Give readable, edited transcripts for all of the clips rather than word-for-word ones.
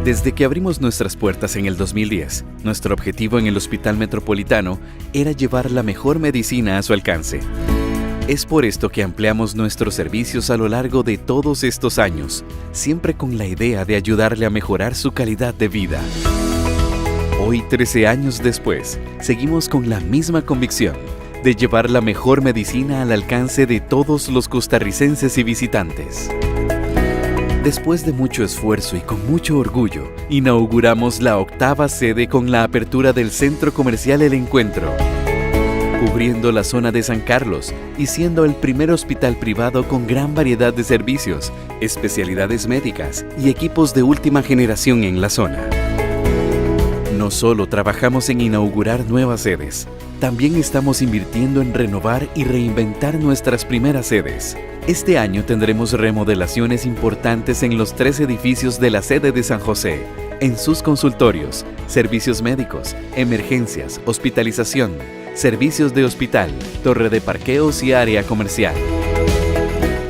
Desde que abrimos nuestras puertas en el 2010, nuestro objetivo en el Hospital Metropolitano era llevar la mejor medicina a su alcance. Es por esto que ampliamos nuestros servicios a lo largo de todos estos años, siempre con la idea de ayudarle a mejorar su calidad de vida. Hoy, 13 años después, seguimos con la misma convicción de llevar la mejor medicina al alcance de todos los costarricenses y visitantes. Después de mucho esfuerzo y con mucho orgullo, inauguramos la 8ª sede con la apertura del Centro Comercial El Encuentro, cubriendo la zona de San Carlos y siendo el primer hospital privado con gran variedad de servicios, especialidades médicas y equipos de última generación en la zona. No solo trabajamos en inaugurar nuevas sedes, también estamos invirtiendo en renovar y reinventar nuestras primeras sedes. Este año tendremos remodelaciones importantes en los 3 edificios de la sede de San José, en sus consultorios, servicios médicos, emergencias, hospitalización, servicios de hospital, torre de parqueos y área comercial.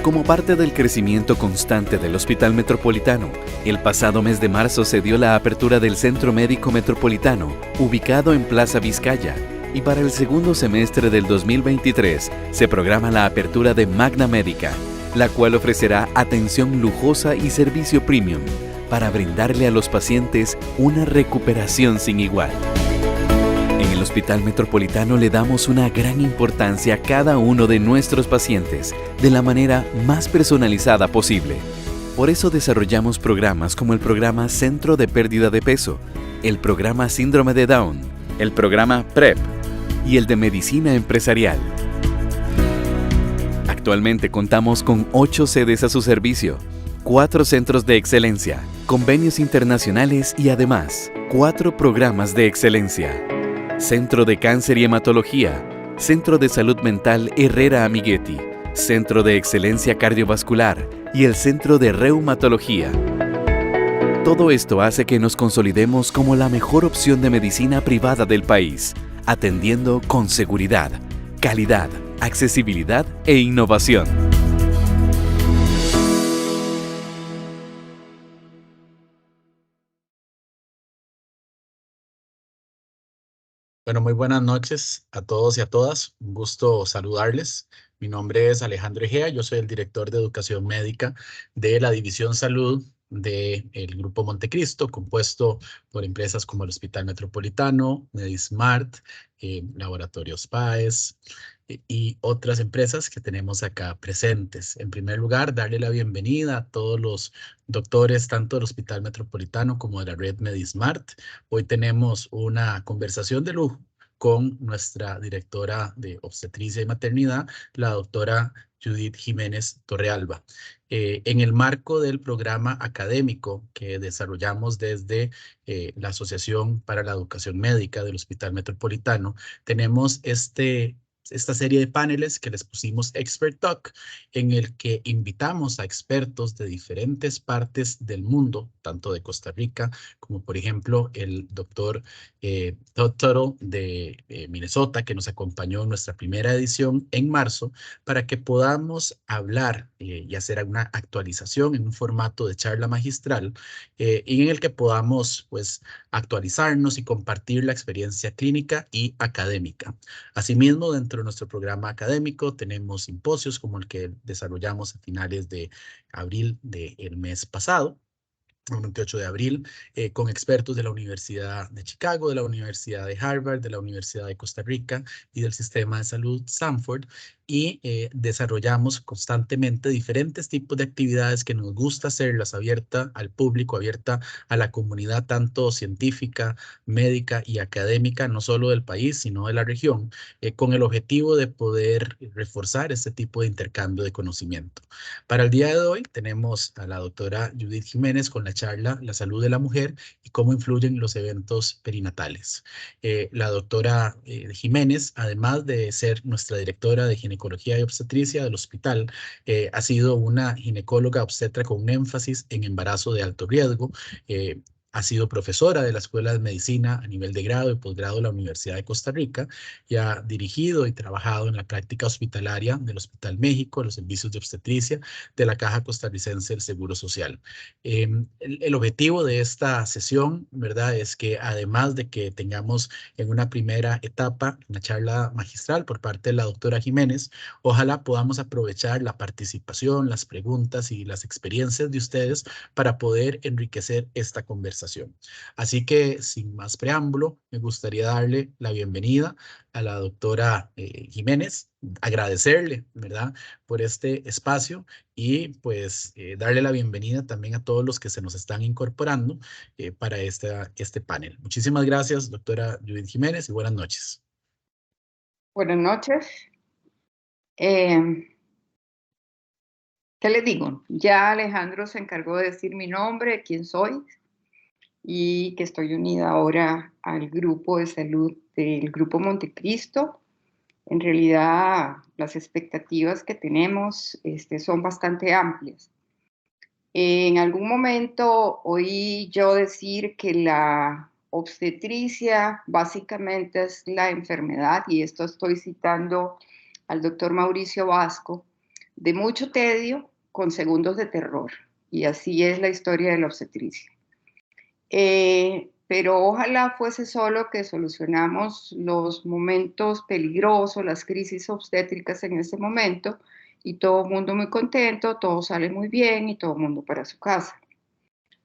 Como parte del crecimiento constante del Hospital Metropolitano, el pasado mes de marzo se dio la apertura del Centro Médico Metropolitano, ubicado en Plaza Vizcaya, y para el segundo semestre del 2023 se programa la apertura de Magna Médica, la cual ofrecerá atención lujosa y servicio premium para brindarle a los pacientes una recuperación sin igual. En el Hospital Metropolitano le damos una gran importancia a cada uno de nuestros pacientes de la manera más personalizada posible. Por eso desarrollamos programas como el programa Centro de Pérdida de Peso, el programa Síndrome de Down, el programa PrEP y el de Medicina Empresarial. Actualmente contamos con 8 sedes a su servicio, 4 centros de excelencia, convenios internacionales y además 4 programas de excelencia. Centro de Cáncer y Hematología, Centro de Salud Mental Herrera Amiguetti, Centro de Excelencia Cardiovascular y el Centro de Reumatología. Todo esto hace que nos consolidemos como la mejor opción de medicina privada del país, atendiendo con seguridad, calidad, accesibilidad e innovación. Bueno, muy buenas noches a todos y a todas. Un gusto saludarles. Mi nombre es Alejandro Egea. Yo soy el director de Educación Médica de la División Salud del Grupo Montecristo, compuesto por empresas como el Hospital Metropolitano, Medismart, Laboratorios Páez y otras empresas que tenemos acá presentes. En primer lugar, darle la bienvenida a todos los doctores, tanto del Hospital Metropolitano como de la red Medismart. Hoy tenemos una conversación de lujo con nuestra directora de obstetricia y maternidad, la doctora Judith Jiménez Torrealba. En el marco del programa académico que desarrollamos desde la Asociación para la Educación Médica del Hospital Metropolitano, tenemos esta serie de paneles que les pusimos Expert Talk, en el que invitamos a expertos de diferentes partes del mundo, tanto de Costa Rica como por ejemplo el doctor Todd Tuttle de Minnesota, que nos acompañó en nuestra primera edición en marzo, para que podamos hablar y hacer una actualización en un formato de charla magistral y en el que podamos pues actualizarnos y compartir la experiencia clínica y académica. Asimismo, dentro de nuestro programa académico tenemos simposios como el que desarrollamos a finales de abril del mes pasado, el 28 de abril, con expertos de la Universidad de Chicago, de la Universidad de Harvard, de la Universidad de Costa Rica y del Sistema de Salud Stanford, y desarrollamos constantemente diferentes tipos de actividades que nos gusta hacerlas abierta al público, abierta a la comunidad tanto científica, médica y académica, no solo del país, sino de la región, con el objetivo de poder reforzar este tipo de intercambio de conocimiento. Para el día de hoy tenemos a la doctora Judith Jiménez con la charla La salud de la mujer y cómo influyen los eventos perinatales. La doctora Jiménez, además de ser nuestra directora de ginecología y obstetricia del hospital, ha sido una ginecóloga obstetra con un énfasis en embarazo de alto riesgo. Ha sido profesora de la Escuela de Medicina a nivel de grado y posgrado de la Universidad de Costa Rica y ha dirigido y trabajado en la práctica hospitalaria del Hospital México, los servicios de obstetricia de la Caja Costarricense del Seguro Social. El objetivo de esta sesión, ¿verdad?, es que además de que tengamos en una primera etapa una charla magistral por parte de la doctora Jiménez, ojalá podamos aprovechar la participación, las preguntas y las experiencias de ustedes para poder enriquecer esta conversación. Así que, sin más preámbulo, me gustaría darle la bienvenida a la doctora Jiménez, agradecerle, ¿verdad?, por este espacio y pues darle la bienvenida también a todos los que se nos están incorporando para este panel. Muchísimas gracias, doctora Judith Jiménez, y buenas noches. Buenas noches. ¿Qué les digo? Ya Alejandro se encargó de decir mi nombre, quién soy, y que estoy unida ahora al grupo de salud del Grupo Montecristo. En realidad, las expectativas que tenemos son bastante amplias. En algún momento oí yo decir que la obstetricia básicamente es la enfermedad, y esto estoy citando al doctor Mauricio Vasco, de mucho tedio con segundos de terror. Y así es la historia de la obstetricia. Pero ojalá fuese solo que solucionamos los momentos peligrosos, las crisis obstétricas en ese momento, y todo el mundo muy contento, todo sale muy bien y todo el mundo para su casa.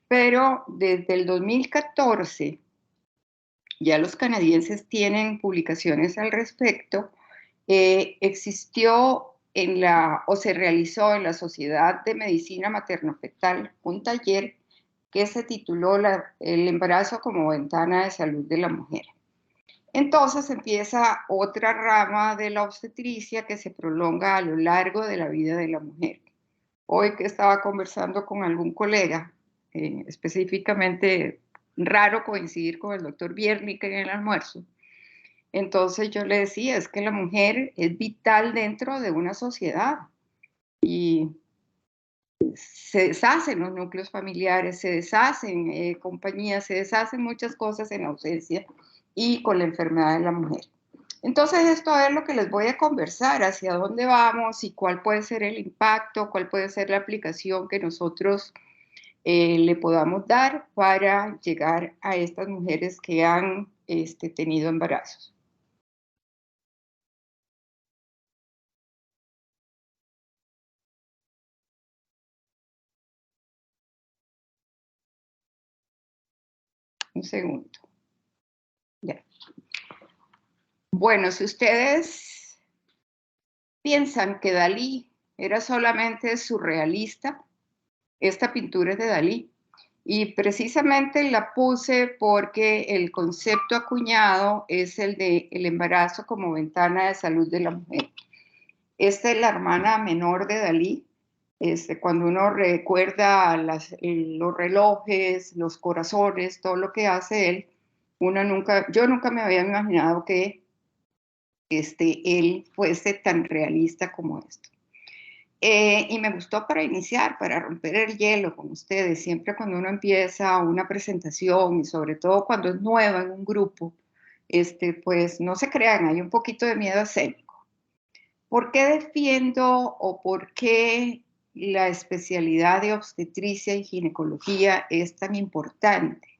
Pero desde el 2014, ya los canadienses tienen publicaciones al respecto, existió o se realizó en la Sociedad de Medicina Materno-Fetal un taller que se tituló El embarazo como ventana de salud de la mujer. Entonces empieza otra rama de la obstetricia que se prolonga a lo largo de la vida de la mujer. Hoy que estaba conversando con algún colega, específicamente raro coincidir con el doctor Biernik en el almuerzo, entonces yo le decía, es que la mujer es vital dentro de una sociedad y se deshacen los núcleos familiares, se deshacen compañías, se deshacen muchas cosas en ausencia y con la enfermedad de la mujer. Entonces esto es lo que les voy a conversar, hacia dónde vamos y cuál puede ser el impacto, cuál puede ser la aplicación que nosotros le podamos dar para llegar a estas mujeres que han tenido embarazos. Un segundo. Ya. Bueno, si ustedes piensan que Dalí era solamente surrealista, esta pintura es de Dalí. Y precisamente la puse porque el concepto acuñado es el de el embarazo como ventana de salud de la mujer. Esta es la hermana menor de Dalí. Cuando uno recuerda los relojes, los corazones, todo lo que hace él, yo nunca me había imaginado que él fuese tan realista como esto. Y me gustó para iniciar, para romper el hielo con ustedes. Siempre cuando uno empieza una presentación y sobre todo cuando es nueva en un grupo, pues no se crean, hay un poquito de miedo escénico. ¿Por qué defiendo o por qué la especialidad de obstetricia y ginecología es tan importante?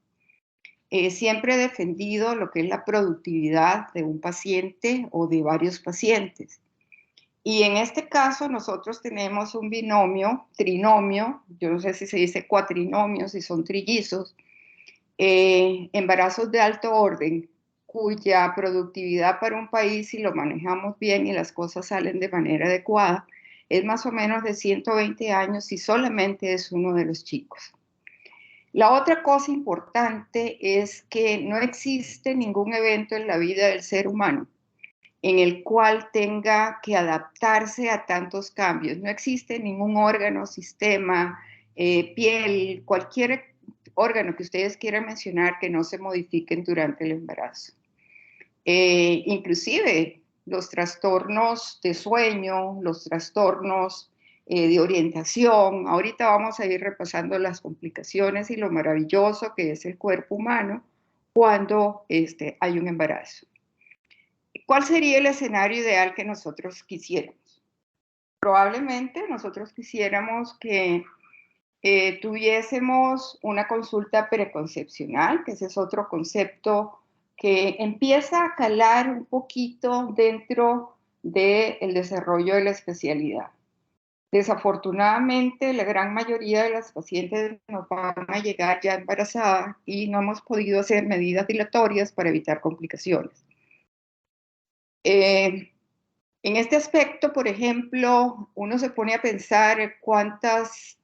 Siempre he defendido lo que es la productividad de un paciente o de varios pacientes. Y en este caso nosotros tenemos un binomio, trinomio, yo no sé si se dice cuatrinomio, si son trillizos, embarazos de alto orden, cuya productividad para un país, si lo manejamos bien y las cosas salen de manera adecuada, es más o menos de 120 años y solamente es uno de los chicos. La otra cosa importante es que no existe ningún evento en la vida del ser humano en el cual tenga que adaptarse a tantos cambios. No existe ningún órgano, sistema, piel, cualquier órgano que ustedes quieran mencionar que no se modifiquen durante el embarazo. Inclusive los trastornos de sueño, los trastornos de orientación. Ahorita vamos a ir repasando las complicaciones y lo maravilloso que es el cuerpo humano cuando hay un embarazo. ¿Cuál sería el escenario ideal que nosotros quisiéramos? Probablemente nosotros quisiéramos que tuviésemos una consulta preconcepcional, que ese es otro concepto que empieza a calar un poquito dentro del desarrollo de la especialidad. Desafortunadamente, la gran mayoría de las pacientes nos van a llegar ya embarazadas y no hemos podido hacer medidas dilatorias para evitar complicaciones. En este aspecto, por ejemplo, uno se pone a pensar cuántas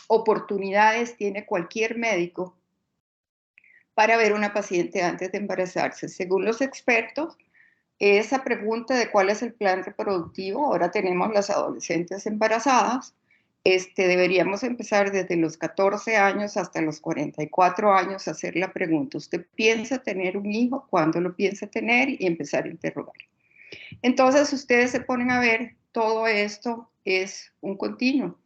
oportunidades tiene cualquier médico para ver una paciente antes de embarazarse. Según los expertos, esa pregunta de cuál es el plan reproductivo, ahora tenemos las adolescentes embarazadas, deberíamos empezar desde los 14 años hasta los 44 años a hacer la pregunta. ¿Usted piensa tener un hijo? ¿Cuándo lo piensa tener? Y empezar a interrogar. Entonces, ustedes se ponen a ver, todo esto es un continuo.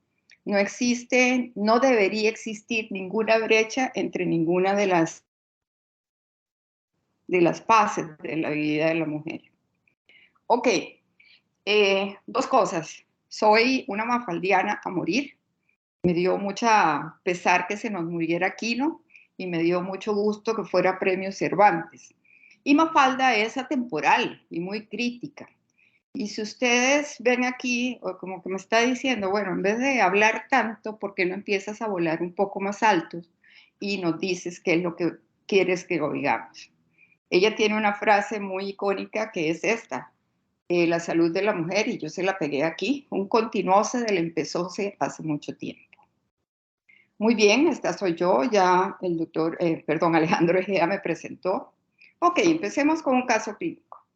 No existe, no debería existir ninguna brecha entre ninguna de las fases de la vida de la mujer. Ok, dos cosas. Soy una mafaldiana a morir. Me dio mucha pesar que se nos muriera Quino y me dio mucho gusto que fuera Premio Cervantes. Y Mafalda es atemporal y muy crítica. Y si ustedes ven aquí, o como que me está diciendo, bueno, en vez de hablar tanto, ¿por qué no empiezas a volar un poco más alto y nos dices qué es lo que quieres que oigamos? Ella tiene una frase muy icónica que es esta: la salud de la mujer, y yo se la pegué aquí, un continuose del empezóse hace mucho tiempo. Muy bien, esta soy yo, ya el doctor, Alejandro Egea me presentó. Ok, empecemos con un caso clínico.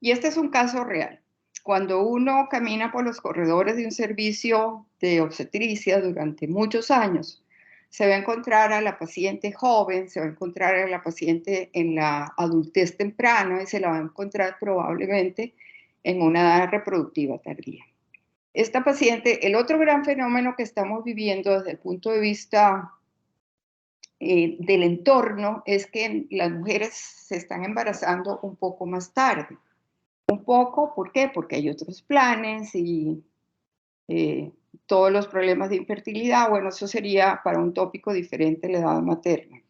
Y este es un caso real. Cuando uno camina por los corredores de un servicio de obstetricia durante muchos años, se va a encontrar a la paciente joven, se va a encontrar a la paciente en la adultez temprana y se la va a encontrar probablemente en una edad reproductiva tardía. Esta paciente, el otro gran fenómeno que estamos viviendo desde el punto de vista del entorno es que las mujeres se están embarazando un poco más tarde. Un poco, ¿por qué? Porque hay otros planes y todos los problemas de infertilidad. Bueno, eso sería para un tópico diferente, la edad materna.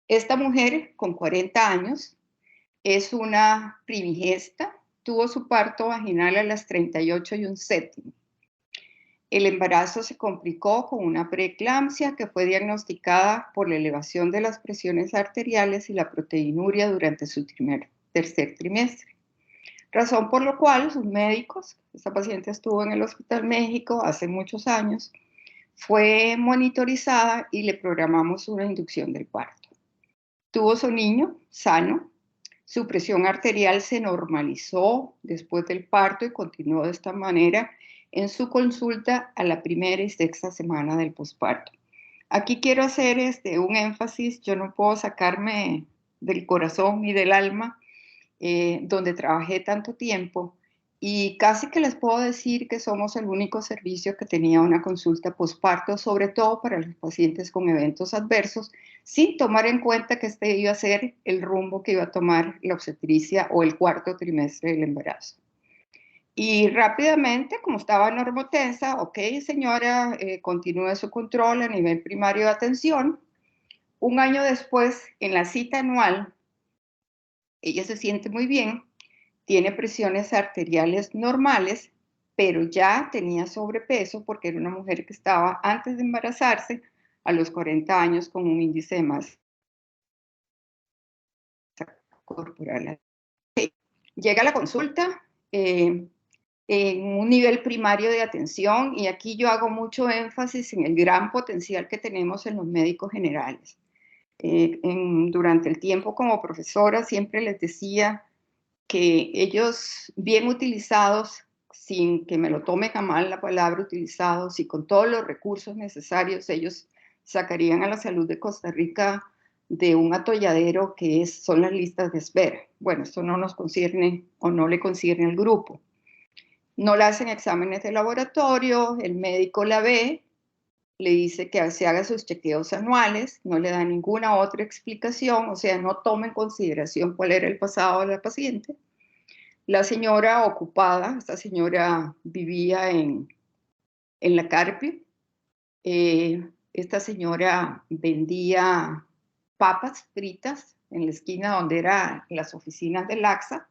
Esta mujer con 40 años es una primigesta, tuvo su parto vaginal a las 38 y un séptimo. El embarazo se complicó con una preeclampsia que fue diagnosticada por la elevación de las presiones arteriales y la proteinuria durante su tercer trimestre. Razón por la cual sus médicos, esta paciente estuvo en el Hospital México hace muchos años, fue monitorizada y le programamos una inducción del parto. Tuvo su niño sano, su presión arterial se normalizó después del parto y continuó de esta manera en su consulta a la primera y sexta semana del posparto. Aquí quiero hacer un énfasis, yo no puedo sacarme del corazón ni del alma donde trabajé tanto tiempo, y casi que les puedo decir que somos el único servicio que tenía una consulta posparto, sobre todo para los pacientes con eventos adversos, sin tomar en cuenta que este iba a ser el rumbo que iba a tomar la obstetricia o el cuarto trimestre del embarazo. Y rápidamente, como estaba normotensa, ok, señora, continúe su control a nivel primario de atención. Un año después, en la cita anual, ella se siente muy bien, tiene presiones arteriales normales, pero ya tenía sobrepeso porque era una mujer que estaba antes de embarazarse a los 40 años con un índice de masa corporal. Llega a la consulta en un nivel primario de atención, y aquí yo hago mucho énfasis en el gran potencial que tenemos en los médicos generales. Durante el tiempo como profesora siempre les decía que ellos bien utilizados, sin que me lo tomen a mal la palabra utilizados, y con todos los recursos necesarios, ellos sacarían a la salud de Costa Rica de un atolladero que son las listas de espera. Bueno, esto no nos concierne o no le concierne al grupo. No le hacen exámenes de laboratorio, el médico la ve, le dice que se haga sus chequeos anuales, no le da ninguna otra explicación, o sea, no toma en consideración cuál era el pasado de la paciente. La señora ocupada, esta señora vivía en la Carpio, esta señora vendía papas fritas en la esquina donde eran las oficinas del AXA.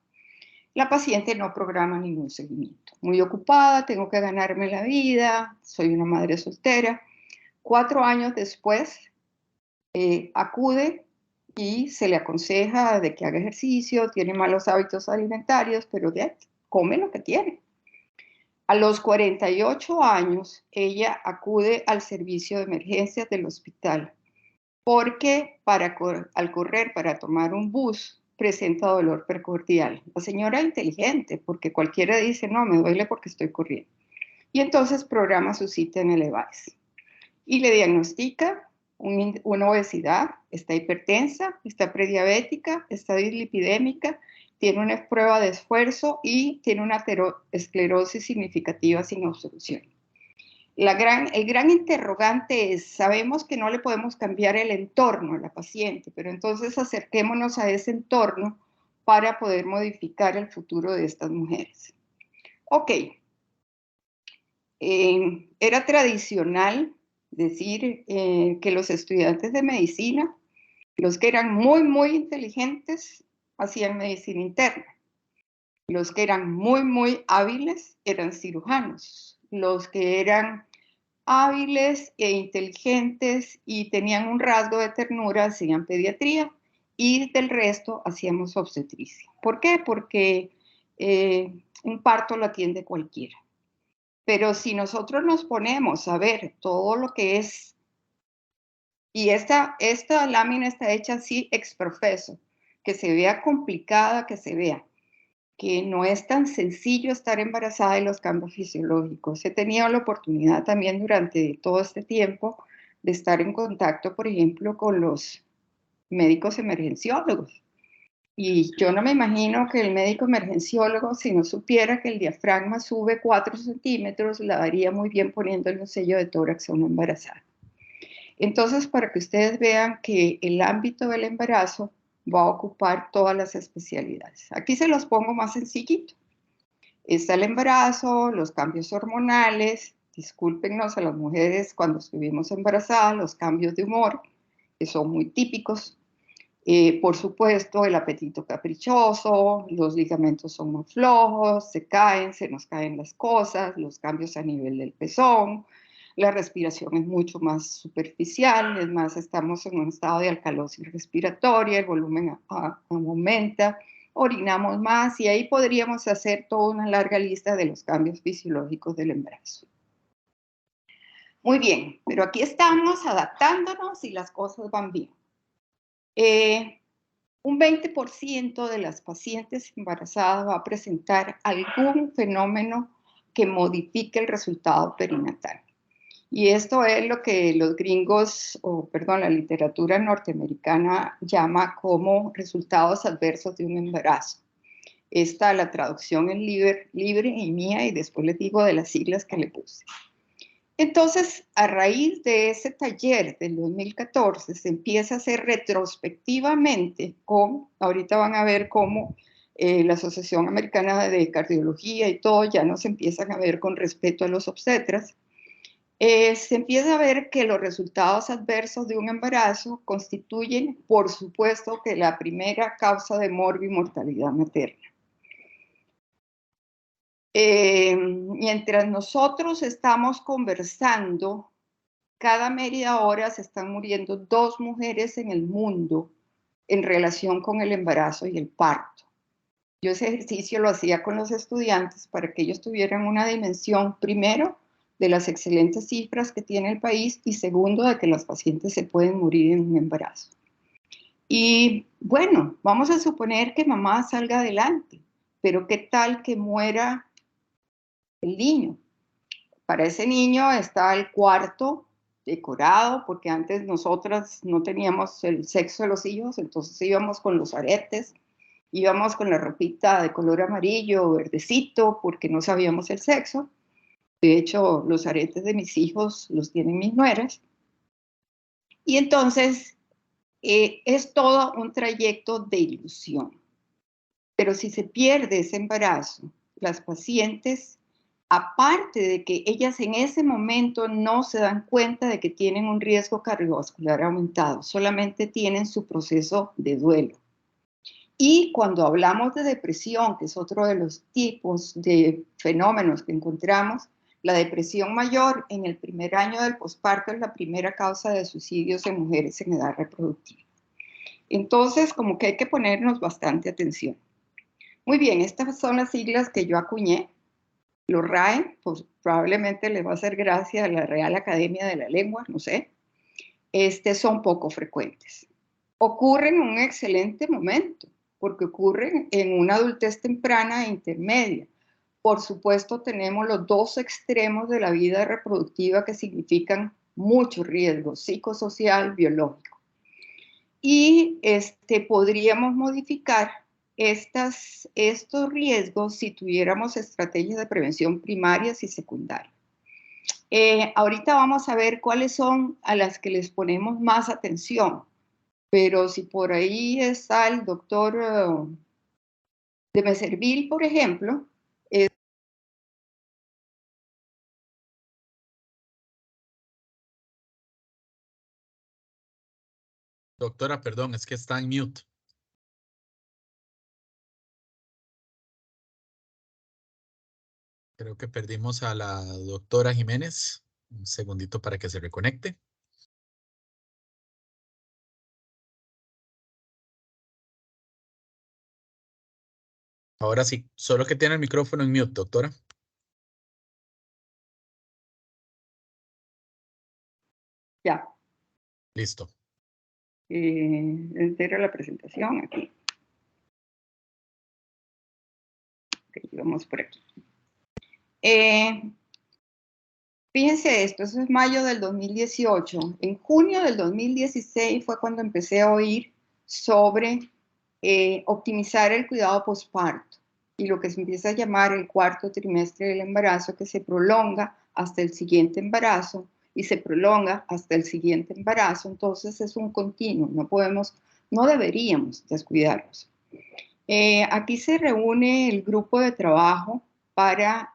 La paciente no programa ningún seguimiento. Muy ocupada, tengo que ganarme la vida, soy una madre soltera. 4 años después, acude y se le aconseja de que haga ejercicio, tiene malos hábitos alimentarios, pero come lo que tiene. A los 48 años, ella acude al servicio de emergencias del hospital porque al correr para tomar un bus presenta dolor precordial. La señora inteligente, porque cualquiera dice, no, me duele porque estoy corriendo. Y entonces programa su cita en el EVAES. Y le diagnostica una obesidad, está hipertensa, está prediabética, está dislipidémica, tiene una prueba de esfuerzo y tiene una aterosclerosis significativa sin obstrucción. El gran interrogante es, sabemos que no le podemos cambiar el entorno a la paciente, pero entonces acerquémonos a ese entorno para poder modificar el futuro de estas mujeres. Ok, era tradicional decir que los estudiantes de medicina, los que eran muy, muy inteligentes, hacían medicina interna. Los que eran muy, muy hábiles eran cirujanos. Los que eran hábiles e inteligentes y tenían un rasgo de ternura hacían pediatría y del resto hacíamos obstetricia. ¿Por qué? Porque un parto lo atiende cualquiera. Pero si nosotros nos ponemos a ver todo lo que es, y esta lámina está hecha así ex profeso, que se vea complicada, que se vea que no es tan sencillo estar embarazada y los cambios fisiológicos. He tenido la oportunidad también durante todo este tiempo de estar en contacto, por ejemplo, con los médicos emergenciólogos. Y yo no me imagino que el médico emergenciólogo, si no supiera que el diafragma sube 4 centímetros, la daría muy bien poniéndole un sello de tórax a una embarazada. Entonces, para que ustedes vean que el ámbito del embarazo va a ocupar todas las especialidades. Aquí se los pongo más sencillito. Está el embarazo, los cambios hormonales, discúlpenos a las mujeres cuando estuvimos embarazadas, los cambios de humor, que son muy típicos. Por supuesto, el apetito caprichoso, los ligamentos son muy flojos, se nos caen las cosas, los cambios a nivel del pezón, la respiración es mucho más superficial, es más, estamos en un estado de alcalosis respiratoria, el volumen aumenta, orinamos más y ahí podríamos hacer toda una larga lista de los cambios fisiológicos del embarazo. Muy bien, pero aquí estamos adaptándonos y las cosas van bien. Un 20% de las pacientes embarazadas va a presentar algún fenómeno que modifique el resultado perinatal. Y esto es lo que los gringos, la literatura norteamericana llama como resultados adversos de un embarazo. Esta la traducción en libre y mía, y después les digo de las siglas que le puse. Entonces, a raíz de ese taller del 2014, se empieza a hacer retrospectivamente ahorita van a ver cómo la Asociación Americana de Cardiología y todo ya nos empiezan a ver con respeto a los obstetras. Se empieza a ver que los resultados adversos de un embarazo constituyen, por supuesto, que la primera causa de morbimortalidad materna. Mientras nosotros estamos conversando, cada media hora se están muriendo 2 mujeres en el mundo en relación con el embarazo y el parto. Yo ese ejercicio lo hacía con los estudiantes para que ellos tuvieran una dimensión, primero, de las excelentes cifras que tiene el país y segundo, de que los pacientes se pueden morir en un embarazo. Y bueno, vamos a suponer que mamá salga adelante, pero ¿qué tal que muera el niño? Para ese niño está el cuarto decorado, porque antes nosotras no teníamos el sexo de los hijos, entonces íbamos con los aretes, Íbamos con la ropita de color amarillo o verdecito porque no sabíamos el sexo. De hecho, los aretes de mis hijos los tienen mis nueras. Y entonces es todo un trayecto de ilusión. Pero si se pierde ese embarazo, las pacientes, aparte de que ellas en ese momento no se dan cuenta de que tienen un riesgo cardiovascular aumentado, solamente tienen su proceso de duelo. Y cuando hablamos de depresión, que es otro de los tipos de fenómenos que encontramos, la depresión mayor en el primer año del posparto es la primera causa de suicidios en mujeres en edad reproductiva. Entonces, como que hay que ponernos bastante atención. Muy bien, estas son las siglas que yo acuñé. Los RAE, pues probablemente les va a hacer gracia a la Real Academia de la Lengua, no sé. Son poco frecuentes. Ocurren en un excelente momento, porque ocurren en una adultez temprana e intermedia. Por supuesto, tenemos los dos extremos de la vida reproductiva que significan mucho riesgo psicosocial, biológico. Y podríamos modificar estos riesgos si tuviéramos estrategias de prevención primarias y secundarias. Ahorita vamos a ver cuáles son a las que les ponemos más atención, pero si por ahí está el doctor de Meservil, por ejemplo. Doctora, perdón, es que está en mute. Creo que perdimos a la doctora Jiménez. Un segundito para que se reconecte. Ahora sí, solo que tiene el micrófono en mute, doctora. Ya. Listo. Era la presentación aquí. Ok, vamos por aquí. Fíjense esto, eso es mayo del 2018. En junio del 2016 fue cuando empecé a oír sobre optimizar el cuidado posparto y lo que se empieza a llamar el cuarto trimestre del embarazo, que se prolonga hasta el siguiente embarazo y se prolonga hasta el siguiente embarazo. Entonces es un continuo, no deberíamos descuidarnos. Aquí se reúne el grupo de trabajo para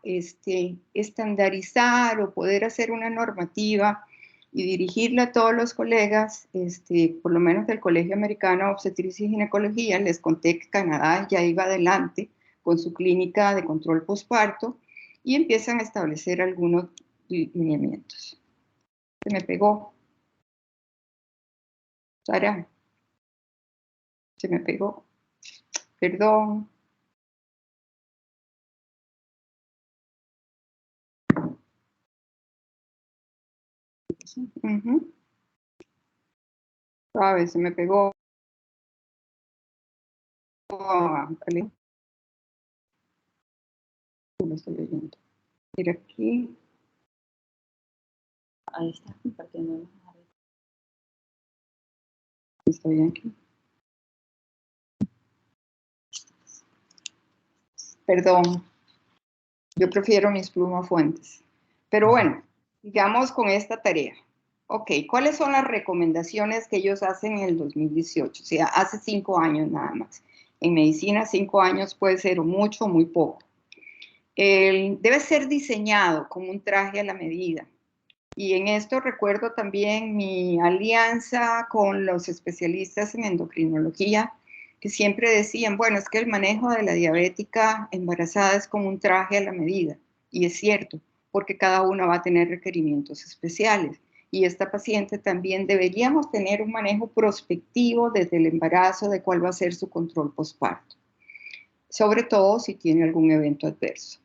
estandarizar o poder hacer una normativa y dirigirla a todos los colegas, por lo menos del Colegio Americano de Obstetricia y Ginecología. Les conté que Canadá ya iba adelante con su clínica de control posparto y empiezan a establecer algunos lineamientos. Se me pegó. Sara, se me pegó. Perdón. Se me pegó. Vale. No estoy oyendo. Mira aquí. Ahí está compartiendo. Estoy aquí. Perdón. Yo prefiero mis plumafuentes. Pero bueno, sigamos con esta tarea. Ok, ¿cuáles son las recomendaciones que ellos hacen en el 2018? O sea, hace 5 años nada más. En medicina 5 años puede ser mucho o muy poco. Debe ser diseñado como un traje a la medida. Y en esto recuerdo también mi alianza con los especialistas en endocrinología, que siempre decían, bueno, es que el manejo de la diabética embarazada es como un traje a la medida. Y es cierto, porque cada una va a tener requerimientos especiales. Y esta paciente también deberíamos tener un manejo prospectivo desde el embarazo de cuál va a ser su control posparto, sobre todo si tiene algún evento adverso.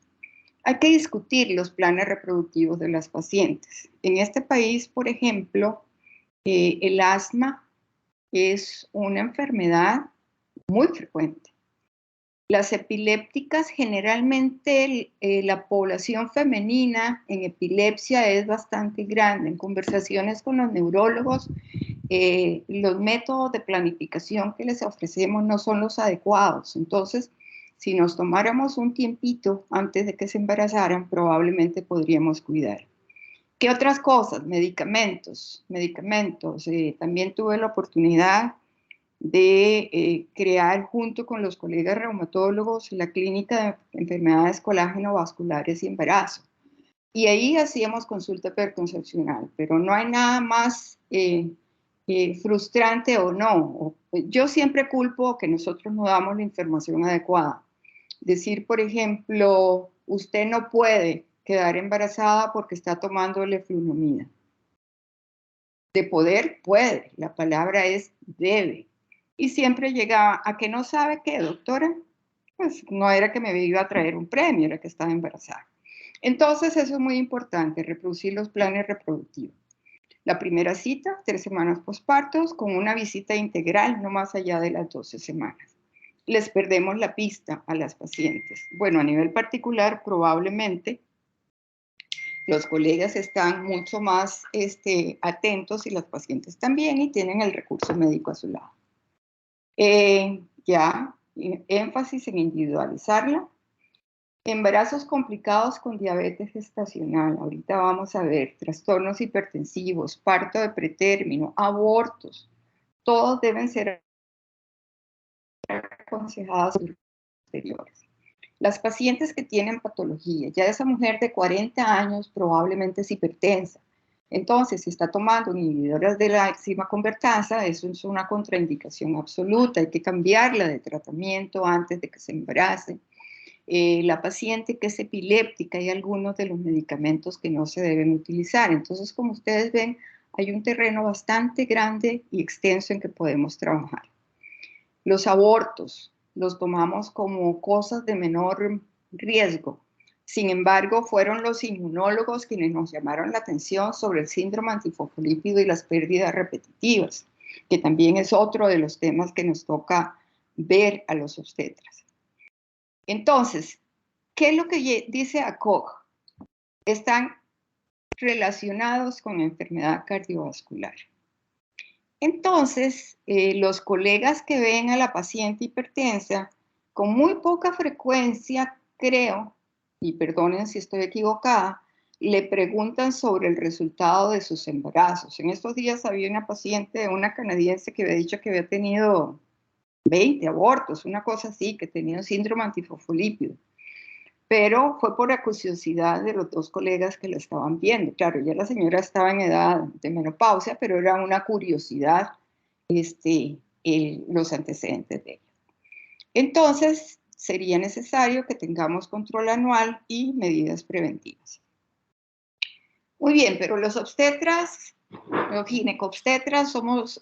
Hay que discutir los planes reproductivos de las pacientes. En este país, por ejemplo, el asma es una enfermedad muy frecuente. Las epilépticas, generalmente la población femenina en epilepsia es bastante grande. En conversaciones con los neurólogos los métodos de planificación que les ofrecemos no son los adecuados. Entonces, si nos tomáramos un tiempito antes de que se embarazaran, probablemente podríamos cuidar. ¿Qué otras cosas? Medicamentos. También tuve la oportunidad de crear junto con los colegas reumatólogos la clínica de enfermedades colágeno-vasculares y embarazo. Y ahí hacíamos consulta preconcepcional, pero no hay nada más frustrante o no. Yo siempre culpo que nosotros no damos la información adecuada. Decir, por ejemplo, usted no puede quedar embarazada porque está tomando leflunomida. De poder, puede. La palabra es debe. Y siempre llegaba a que no sabe qué, doctora. Pues no era que me iba a traer un premio, era que estaba embarazada. Entonces eso es muy importante, reproducir los planes reproductivos. La primera cita, 3 semanas pospartos, con una visita integral, no más allá de las 12 semanas. Les perdemos la pista a las pacientes. Bueno, a nivel particular, probablemente los colegas están mucho más atentos y las pacientes también y tienen el recurso médico a su lado. Énfasis en individualizarla. Embarazos complicados con diabetes gestacional. Ahorita vamos a ver trastornos hipertensivos, parto de pretérmino, abortos. Todos deben ser aconsejados posteriores. Las pacientes que tienen patología, ya esa mujer de 40 años probablemente es hipertensa. Entonces, si está tomando inhibidoras de la enzima convertasa, eso es una contraindicación absoluta. Hay que cambiarla de tratamiento antes de que se embarace. La paciente que es epiléptica, hay algunos de los medicamentos que no se deben utilizar. Entonces, como ustedes ven, hay un terreno bastante grande y extenso en que podemos trabajar. Los abortos los tomamos como cosas de menor riesgo. Sin embargo, fueron los inmunólogos quienes nos llamaron la atención sobre el síndrome antifosfolípido y las pérdidas repetitivas, que también es otro de los temas que nos toca ver a los obstetras. Entonces, ¿qué es lo que dice ACOG? Están relacionados con enfermedad cardiovascular. Entonces, los colegas que ven a la paciente hipertensa, con muy poca frecuencia, creo, y perdonen si estoy equivocada, le preguntan sobre el resultado de sus embarazos. En estos días había una paciente, una canadiense, que había dicho que había tenido 20 abortos, una cosa así, que tenía un síndrome antifosfolípido. Pero fue por la curiosidad de los dos colegas que la estaban viendo. Claro, ya la señora estaba en edad de menopausia, pero era una curiosidad los antecedentes de ella. Entonces, sería necesario que tengamos control anual y medidas preventivas. Muy bien, pero los obstetras, los ginecobstetras somos,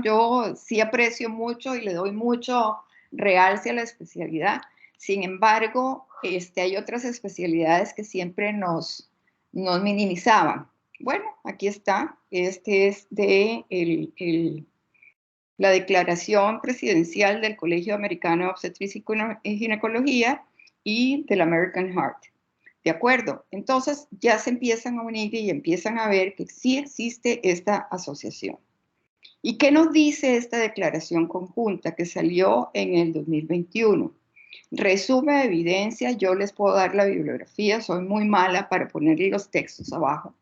yo sí aprecio mucho y le doy mucho realce a la especialidad. Sin embargo, hay otras especialidades que siempre nos minimizaban. Bueno, aquí está. Este es de la declaración presidencial del Colegio Americano de Obstetricia y Ginecología y del American Heart. ¿De acuerdo? Entonces ya se empiezan a unir y empiezan a ver que sí existe esta asociación. ¿Y qué nos dice esta declaración conjunta que salió en el 2021? Resume de evidencia, yo les puedo dar la bibliografía, soy muy mala para ponerle los textos abajo,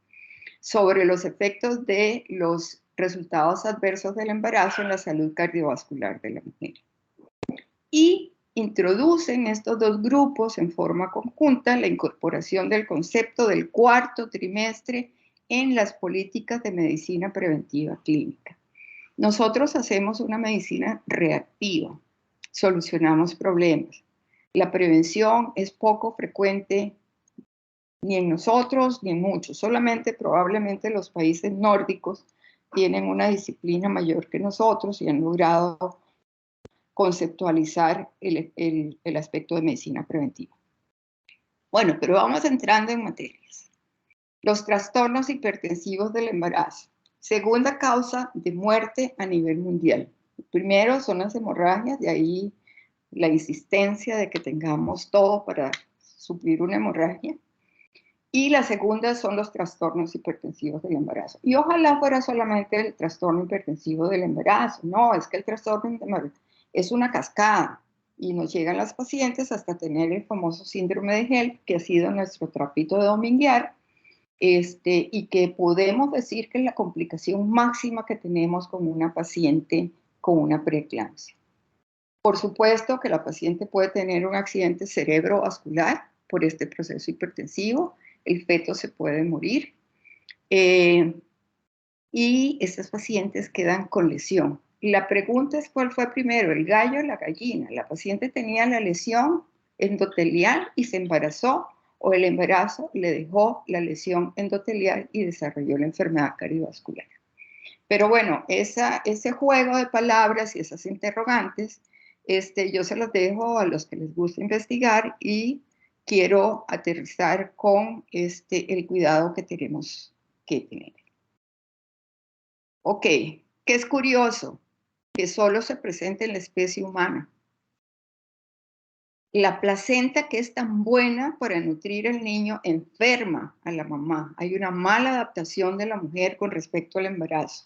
sobre los efectos de los resultados adversos del embarazo en la salud cardiovascular de la mujer. Y introducen estos dos grupos en forma conjunta la incorporación del concepto del cuarto trimestre en las políticas de medicina preventiva clínica. Nosotros hacemos una medicina reactiva, solucionamos problemas. La prevención es poco frecuente ni en nosotros ni en muchos, solamente probablemente los países nórdicos tienen una disciplina mayor que nosotros y han logrado conceptualizar el aspecto de medicina preventiva. Bueno, pero vamos entrando en materias. Los trastornos hipertensivos del embarazo. Segunda causa de muerte a nivel mundial. Primero son las hemorragias, de ahí la insistencia de que tengamos todo para suplir una hemorragia. Y la segunda son los trastornos hipertensivos del embarazo. Y ojalá fuera solamente el trastorno hipertensivo del embarazo. No, es que el trastorno es una cascada y nos llegan las pacientes hasta tener el famoso síndrome de HELP, que ha sido nuestro trapito de dominguear, y que podemos decir que es la complicación máxima que tenemos con una paciente con una preeclampsia. Por supuesto que la paciente puede tener un accidente cerebrovascular por este proceso hipertensivo, el feto se puede morir y estas pacientes quedan con lesión. Y la pregunta es cuál fue primero, el gallo o la gallina. La paciente tenía la lesión endotelial y se embarazó, o el embarazo le dejó la lesión endotelial y desarrolló la enfermedad cardiovascular. Pero bueno, ese juego de palabras y esas interrogantes, yo se los dejo a los que les gusta investigar y quiero aterrizar con el cuidado que tenemos que tener. Ok, que es curioso que solo se presenta en la especie humana. La placenta, que es tan buena para nutrir al niño, enferma a la mamá. Hay una mala adaptación de la mujer con respecto al embarazo.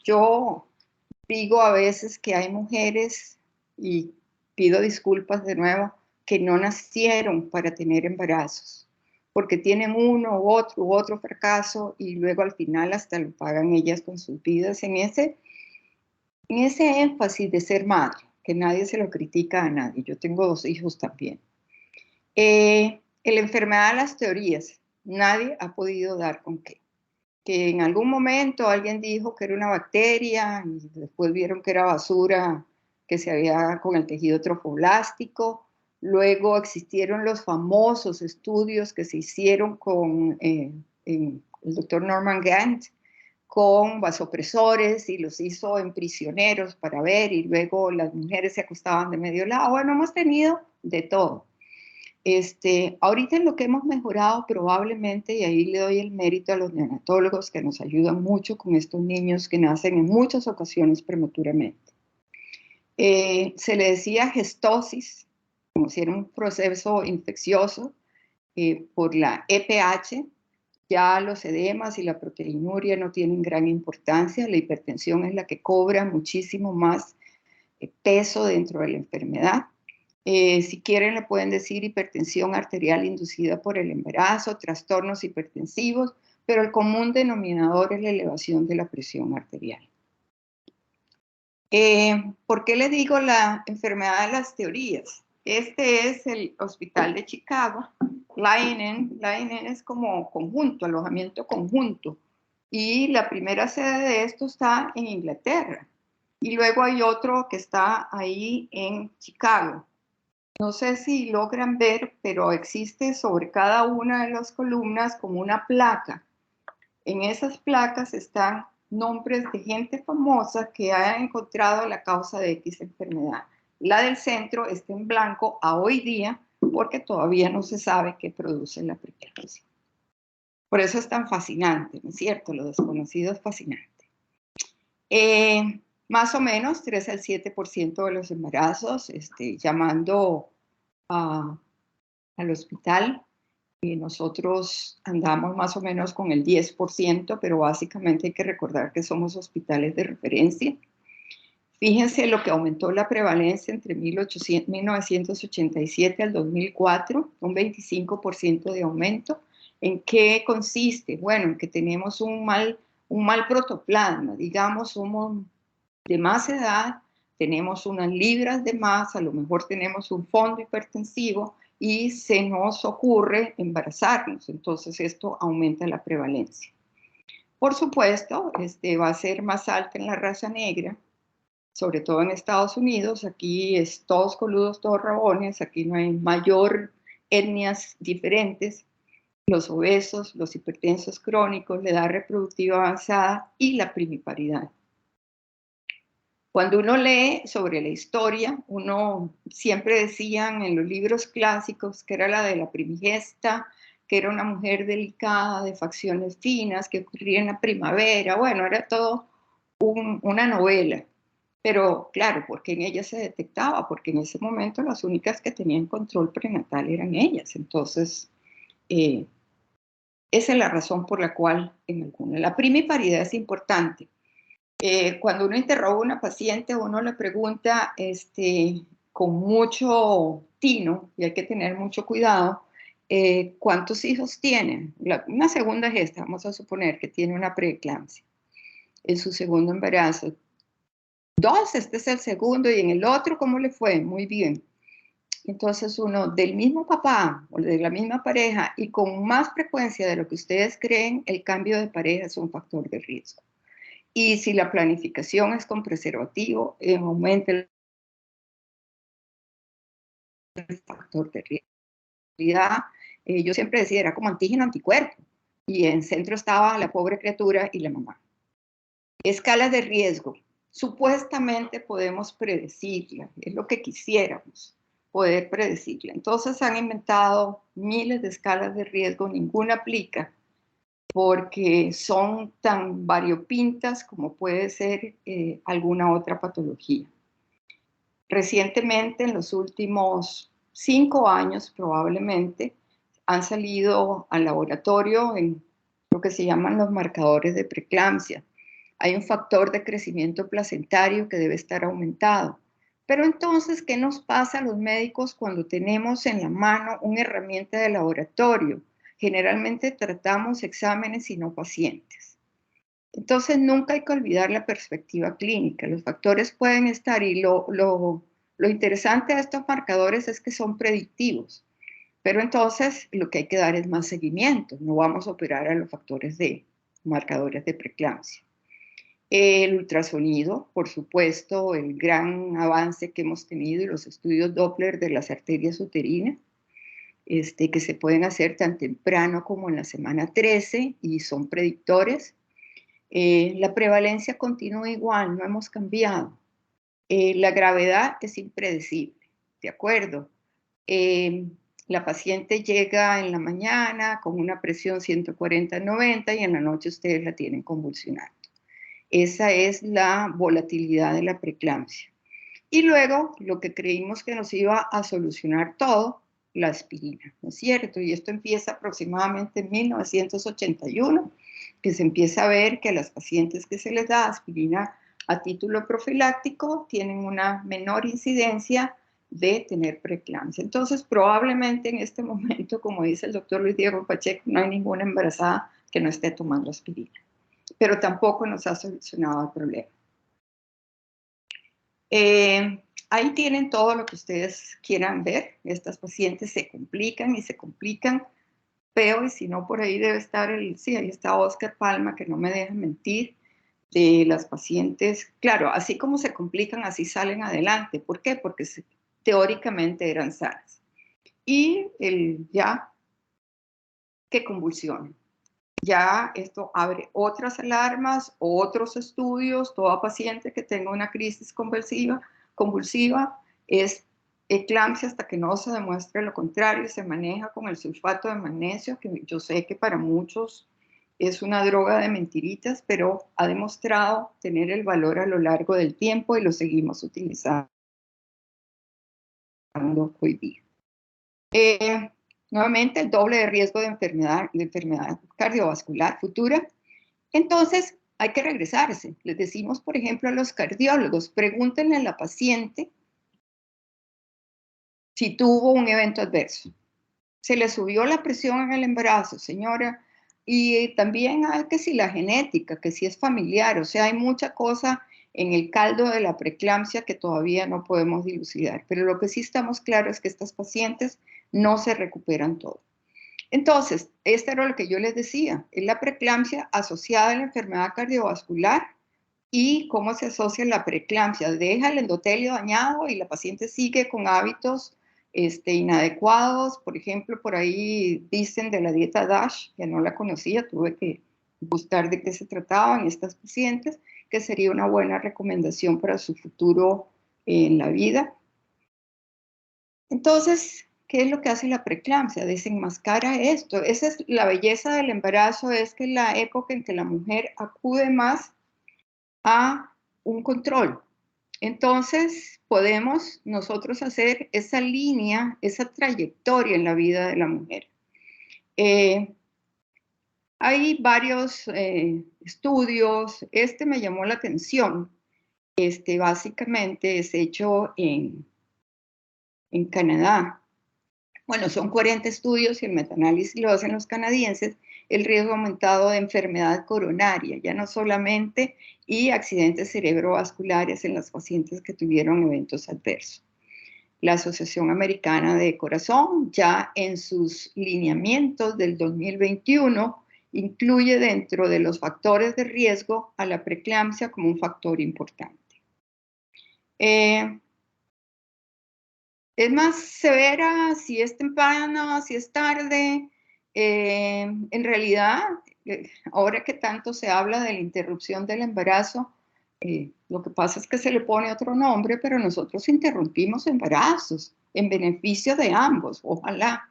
Yo digo a veces que hay mujeres, y pido disculpas de nuevo, que no nacieron para tener embarazos, porque tienen uno u otro fracaso y luego al final hasta lo pagan ellas con sus vidas en ese énfasis de ser madre, que nadie se lo critica a nadie. Yo tengo 2 hijos también. La enfermedad de las teorías, nadie ha podido dar con qué. Que en algún momento alguien dijo que era una bacteria y después vieron que era basura que se había con el tejido trofoblástico. Luego existieron los famosos estudios que se hicieron con el doctor Norman Gant con vasopresores y los hizo en prisioneros para ver, y luego las mujeres se acostaban de medio lado. Bueno, hemos tenido de todo. Ahorita en lo que hemos mejorado probablemente, y ahí le doy el mérito a los neonatólogos que nos ayudan mucho con estos niños que nacen en muchas ocasiones prematuramente. Se le decía gestosis, como si era un proceso infeccioso por la EPH. Ya los edemas y la proteinuria no tienen gran importancia, la hipertensión es la que cobra muchísimo más peso dentro de la enfermedad. Si quieren le pueden decir hipertensión arterial inducida por el embarazo, trastornos hipertensivos, pero el común denominador es la elevación de la presión arterial. ¿Por qué le digo la enfermedad de las teorías? Este es el Hospital de Chicago. Leinen es como conjunto, alojamiento conjunto. Y la primera sede de esto está en Inglaterra. Y luego hay otro que está ahí en Chicago. No sé si logran ver, pero existe sobre cada una de las columnas como una placa. En esas placas están nombres de gente famosa que ha encontrado la causa de X enfermedad. La del centro está en blanco a hoy día porque todavía no se sabe qué produce la preeclampsia. Por eso es tan fascinante, ¿no es cierto? Lo desconocido es fascinante. Más o menos 3 al 7% de los embarazos, llamando al hospital. Nosotros andamos más o menos con el 10%, pero básicamente hay que recordar que somos hospitales de referencia. Fíjense lo que aumentó la prevalencia entre 1987 al 2004, un 25% de aumento. ¿En qué consiste? Bueno, en que tenemos un mal protoplasma, digamos, somos de más edad, tenemos unas libras de más, a lo mejor tenemos un fondo hipertensivo y se nos ocurre embarazarnos, entonces esto aumenta la prevalencia. Por supuesto, va a ser más alta en la raza negra, sobre todo en Estados Unidos. Aquí es todos coludos, todos rabones, aquí no hay mayor etnias diferentes. Los obesos, los hipertensos crónicos, la edad reproductiva avanzada y la primiparidad. Cuando uno lee sobre la historia, uno siempre decían en los libros clásicos que era la de la primigesta, que era una mujer delicada, de facciones finas, que ocurría en la primavera. Bueno, era todo una novela. Pero claro, porque en ella se detectaba, porque en ese momento las únicas que tenían control prenatal eran ellas. Entonces, Esa es la razón por la cual en algunas. La primiparidad es importante. Cuando uno interroga a una paciente, uno le pregunta con mucho tino, y hay que tener mucho cuidado, ¿cuántos hijos tienen? Una segunda es esta, vamos a suponer que tiene una preeclampsia en su segundo embarazo. 2, este es el segundo, y en el otro, ¿cómo le fue? Muy bien. Entonces uno del mismo papá o de la misma pareja y con más frecuencia de lo que ustedes creen, el cambio de pareja es un factor de riesgo. Y si la planificación es con preservativo, aumenta el factor de riesgo. Yo siempre decía, era como antígeno anticuerpo. Y en centro estaba la pobre criatura y la mamá. Escalas de riesgo. Supuestamente podemos predecirla, es lo que quisiéramos, poder predecirla. Entonces han inventado miles de escalas de riesgo, ninguna aplica, porque son tan variopintas como puede ser alguna otra patología. Recientemente, en los últimos 5 años probablemente, han salido al laboratorio en lo que se llaman los marcadores de preeclampsia. Hay un factor de crecimiento placentario que debe estar aumentado. Pero entonces, ¿qué nos pasa a los médicos cuando tenemos en la mano una herramienta de laboratorio? Generalmente tratamos exámenes y no pacientes. Entonces, nunca hay que olvidar la perspectiva clínica. Los factores pueden estar y lo interesante de estos marcadores es que son predictivos. Pero entonces, lo que hay que dar es más seguimiento. No vamos a operar a los factores de marcadores de preeclampsia. El ultrasonido, por supuesto, el gran avance que hemos tenido y los estudios Doppler de las arterias uterinas, que se pueden hacer tan temprano como en la semana 13 y son predictores. La prevalencia continúa igual, no hemos cambiado. La gravedad es impredecible, ¿de acuerdo? La paciente llega en la mañana con una presión 140-90 y en la noche ustedes la tienen convulsionando. Esa es la volatilidad de la preeclampsia. Y luego, lo que creímos que nos iba a solucionar todo, la aspirina, ¿no es cierto? Y esto empieza aproximadamente en 1981, que se empieza a ver que a las pacientes que se les da aspirina a título profiláctico tienen una menor incidencia de tener preeclampsia. Entonces, probablemente en este momento, como dice el doctor Luis Diego Pacheco, no hay ninguna embarazada que no esté tomando aspirina. Pero tampoco nos ha solucionado el problema. Ahí tienen todo lo que ustedes quieran ver. Estas pacientes se complican y se complican feo, y si no, por ahí debe estar sí, ahí está Oscar Palma, que no me deja mentir, de las pacientes. Claro, así como se complican, así salen adelante. ¿Por qué? Porque teóricamente eran sanas. Y ya que convulsionan. Ya esto abre otras alarmas, otros estudios. Toda paciente que tenga una crisis convulsiva es eclampsia hasta que no se demuestre lo contrario. Se maneja con el sulfato de magnesio, que yo sé que para muchos es una droga de mentiritas, pero ha demostrado tener el valor a lo largo del tiempo y lo seguimos utilizando hoy día. Nuevamente, el doble de riesgo de enfermedad cardiovascular futura. Entonces, hay que regresarse. Les decimos, por ejemplo, a los cardiólogos, pregúntenle a la paciente si tuvo un evento adverso. Se le subió la presión en el embarazo, señora, y también hay que si la genética, que si es familiar, o sea, hay mucha cosa en el caldo de la preeclampsia que todavía no podemos dilucidar. Pero lo que sí estamos claros es que estas pacientes no se recuperan todo. Entonces, esto era lo que yo les decía, es la preeclampsia asociada a la enfermedad cardiovascular. Y cómo se asocia la preeclampsia. Deja el endotelio dañado y la paciente sigue con hábitos inadecuados. Por ejemplo, por ahí dicen de la dieta DASH, que no la conocía, tuve que buscar de qué se trataban estas pacientes, que sería una buena recomendación para su futuro en la vida. Entonces, ¿qué es lo que hace la preeclampsia? Desenmascara esto. Esa es la belleza del embarazo, es que es la época en que la mujer acude más a un control. Entonces, podemos nosotros hacer esa línea, esa trayectoria en la vida de la mujer. Hay varios estudios. Este me llamó la atención. Básicamente es hecho en Canadá. Bueno, son 40 estudios y el metaanálisis lo hacen los canadienses. El riesgo aumentado de enfermedad coronaria, ya no solamente, y accidentes cerebrovasculares en las pacientes que tuvieron eventos adversos. La Asociación Americana de Corazón, ya en sus lineamientos del 2021, incluye dentro de los factores de riesgo a la preeclampsia como un factor importante. Es más severa si es temprano, si es tarde. En realidad, ahora que tanto se habla de la interrupción del embarazo, lo que pasa es que se le pone otro nombre, pero nosotros interrumpimos embarazos en beneficio de ambos, ojalá.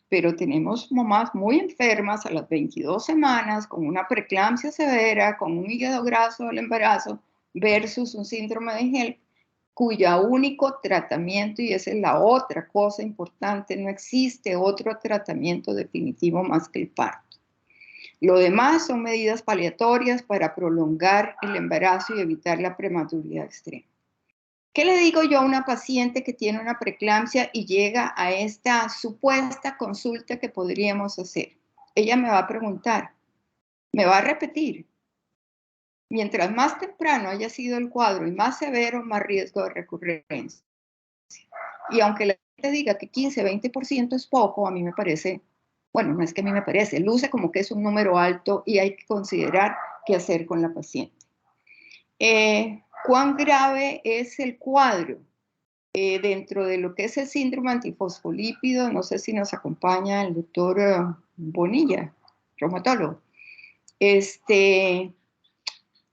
Pero tenemos mamás muy enfermas a las 22 semanas con una preeclampsia severa, con un hígado graso del embarazo versus un síndrome de HELLP, cuya único tratamiento, y esa es la otra cosa importante, no existe otro tratamiento definitivo más que el parto. Lo demás son medidas paliatorias para prolongar el embarazo y evitar la prematuridad extrema. ¿Qué le digo yo a una paciente que tiene una preeclampsia y llega a esta supuesta consulta que podríamos hacer? Ella me va a preguntar, me va a repetir. Mientras más temprano haya sido el cuadro y más severo, más riesgo de recurrencia. Y aunque la gente diga que 15-20% es poco, a mí me parece, bueno, no es que a mí me parece, luce como que es un número alto y hay que considerar qué hacer con la paciente. ¿Cuán grave es el cuadro? Dentro de lo que es el síndrome antifosfolípido, no sé si nos acompaña el doctor Bonilla, reumatólogo.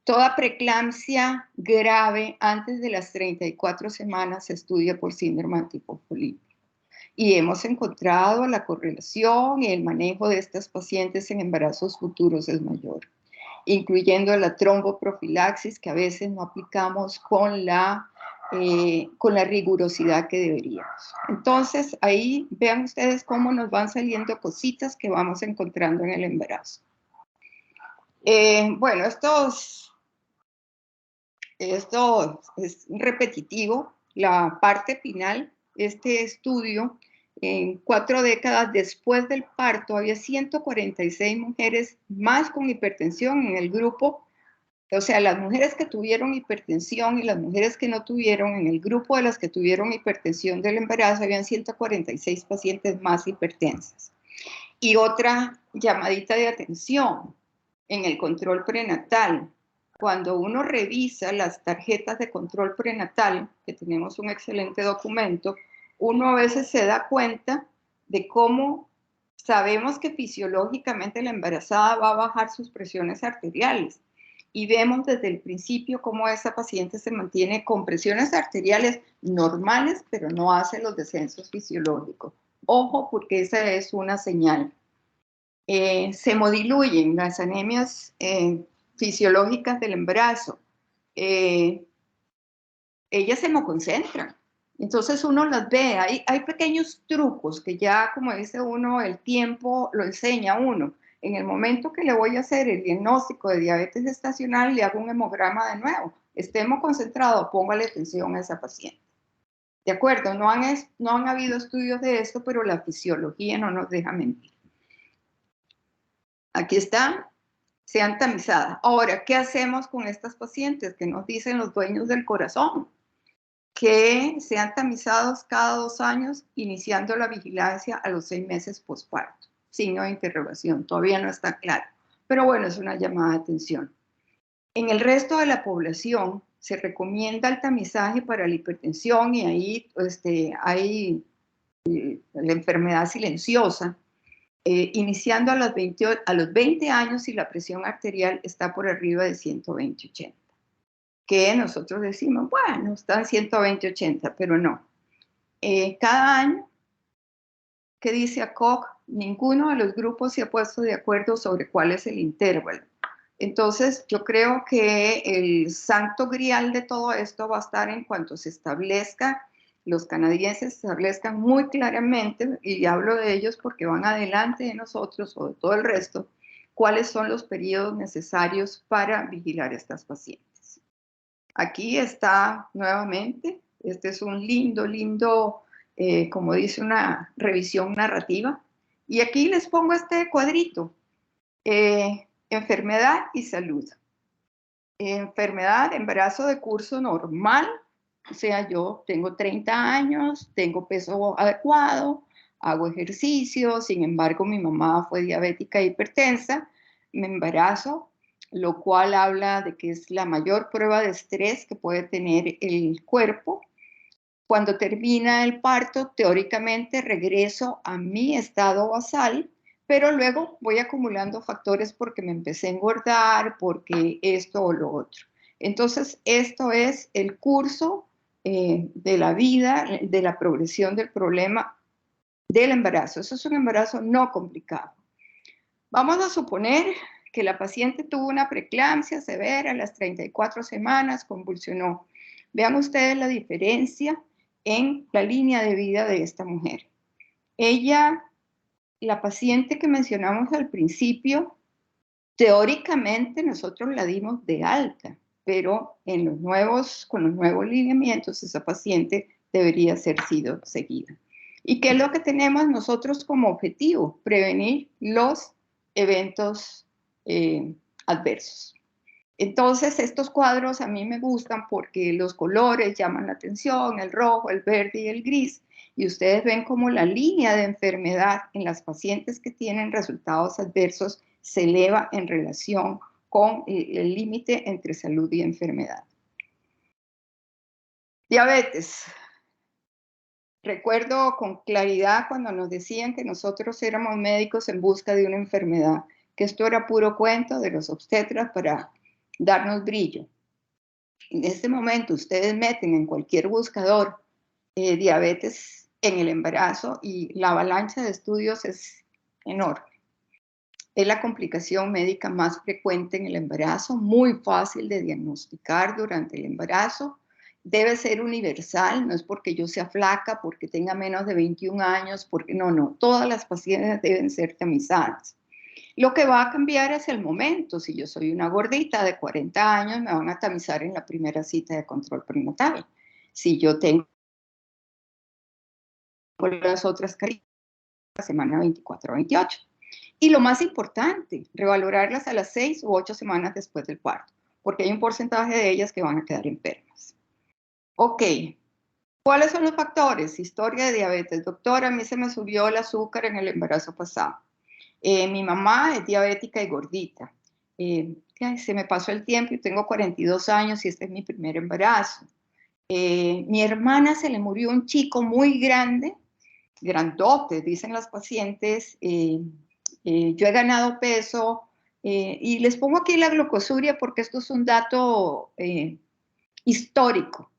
Toda preeclampsia grave antes de las 34 semanas se estudia por síndrome antifosfolípido. Y hemos encontrado la correlación y el manejo de estas pacientes en embarazos futuros es mayor, incluyendo la tromboprofilaxis que a veces no aplicamos con la rigurosidad que deberíamos. Entonces, ahí vean ustedes cómo nos van saliendo cositas que vamos encontrando en el embarazo. Bueno, esto es repetitivo. La parte final, este estudio, en 4 décadas después del parto, había 146 mujeres más con hipertensión en el grupo. O sea, las mujeres que tuvieron hipertensión y las mujeres que no tuvieron, en el grupo de las que tuvieron hipertensión del embarazo, habían 146 pacientes más hipertensas. Y otra llamadita de atención, en el control prenatal. Cuando uno revisa las tarjetas de control prenatal, que tenemos un excelente documento, uno a veces se da cuenta de cómo sabemos que fisiológicamente la embarazada va a bajar sus presiones arteriales. Y vemos desde el principio cómo esa paciente se mantiene con presiones arteriales normales, pero no hace los descensos fisiológicos. Ojo, porque esa es una señal. Se modiluyen las anemias fisiológicas del embarazo. Ellas se hemoconcentran. Entonces uno las ve. Hay pequeños trucos que ya, como dice uno, el tiempo lo enseña a uno. En el momento que le voy a hacer el diagnóstico de diabetes gestacional, le hago un hemograma de nuevo. Esté hemoconcentrado, póngale atención a esa paciente. ¿De acuerdo? No han habido estudios de esto, pero la fisiología no nos deja mentir. Aquí están, sean tamizadas. Ahora, ¿qué hacemos con estas pacientes? ¿Qué nos dicen los dueños del corazón? Que sean tamizados cada 2 años, iniciando la vigilancia a los 6 meses posparto. Signo de interrogación, todavía no está claro. Pero bueno, es una llamada de atención. En el resto de la población se recomienda el tamizaje para la hipertensión y ahí hay la enfermedad silenciosa, iniciando a los 20 años si la presión arterial está por arriba de 120/80. Que nosotros decimos, bueno, están 120/80, pero no. Cada año, ¿qué dice ACOG? Ninguno de los grupos se ha puesto de acuerdo sobre cuál es el intervalo. Entonces, yo creo que el santo grial de todo esto va a estar en cuanto se establezca, los canadienses establezcan muy claramente, y hablo de ellos porque van adelante de nosotros o de todo el resto, cuáles son los periodos necesarios para vigilar a estas pacientes. Aquí está nuevamente, este es un lindo, como dice, una revisión narrativa. Y aquí les pongo este cuadrito, enfermedad y salud. Enfermedad, embarazo de curso normal, o sea, yo tengo 30 años, tengo peso adecuado, hago ejercicio, sin embargo, mi mamá fue diabética e hipertensa, me embarazo, lo cual habla de que es la mayor prueba de estrés que puede tener el cuerpo. Cuando termina el parto, teóricamente regreso a mi estado basal, pero luego voy acumulando factores porque me empecé a engordar, porque esto o lo otro. Entonces, esto es el curso de la vida, de la progresión del problema del embarazo. Eso es un embarazo no complicado. Vamos a suponer que la paciente tuvo una preeclampsia severa a las 34 semanas, convulsionó. Vean ustedes la diferencia en la línea de vida de esta mujer. Ella, la paciente que mencionamos al principio, teóricamente nosotros la dimos de alta, pero con los nuevos lineamientos esa paciente debería ser sido seguida. ¿Y qué es lo que tenemos nosotros como objetivo? Prevenir los eventos adversos. Entonces, estos cuadros a mí me gustan porque los colores llaman la atención, el rojo, el verde y el gris, y ustedes ven cómo la línea de enfermedad en las pacientes que tienen resultados adversos se eleva en relación con el límite entre salud y enfermedad. Diabetes. Recuerdo con claridad cuando nos decían que nosotros éramos médicos en busca de una enfermedad, que esto era puro cuento de los obstetras para darnos brillo. En este momento ustedes meten en cualquier buscador diabetes en el embarazo y la avalancha de estudios es enorme. Es la complicación médica más frecuente en el embarazo, muy fácil de diagnosticar durante el embarazo. Debe ser universal, no es porque yo sea flaca, porque tenga menos de 21 años, porque no, todas las pacientes deben ser tamizadas. Lo que va a cambiar es el momento. Si yo soy una gordita de 40 años, me van a tamizar en la primera cita de control prenatal. Si yo tengo las otras carillas, la semana 24-28. Y lo más importante, revalorarlas a las 6 u 8 semanas después del parto, porque hay un porcentaje de ellas que van a quedar enfermas. Ok, ¿cuáles son los factores? Historia de diabetes. Doctora, a mí se me subió el azúcar en el embarazo pasado. Mi mamá es diabética y gordita. Se me pasó el tiempo y tengo 42 años y este es mi primer embarazo. Mi hermana se le murió un chico muy grande, grandote, dicen las pacientes. Yo he ganado peso y les pongo aquí la glucosuria porque esto es un dato histórico.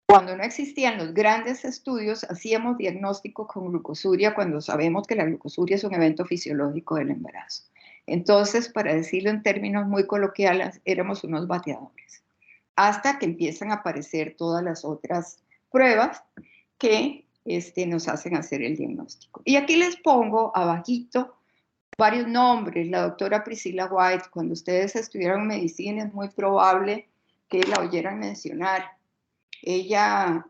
Cuando no existían los grandes estudios, hacíamos diagnóstico con glucosuria cuando sabemos que la glucosuria es un evento fisiológico del embarazo. Entonces, para decirlo en términos muy coloquiales, éramos unos bateadores. Hasta que empiezan a aparecer todas las otras pruebas que nos hacen hacer el diagnóstico. Y aquí les pongo abajito varios nombres. La doctora Priscilla White, cuando ustedes estudiaron medicina, es muy probable que la oyeran mencionar. Ella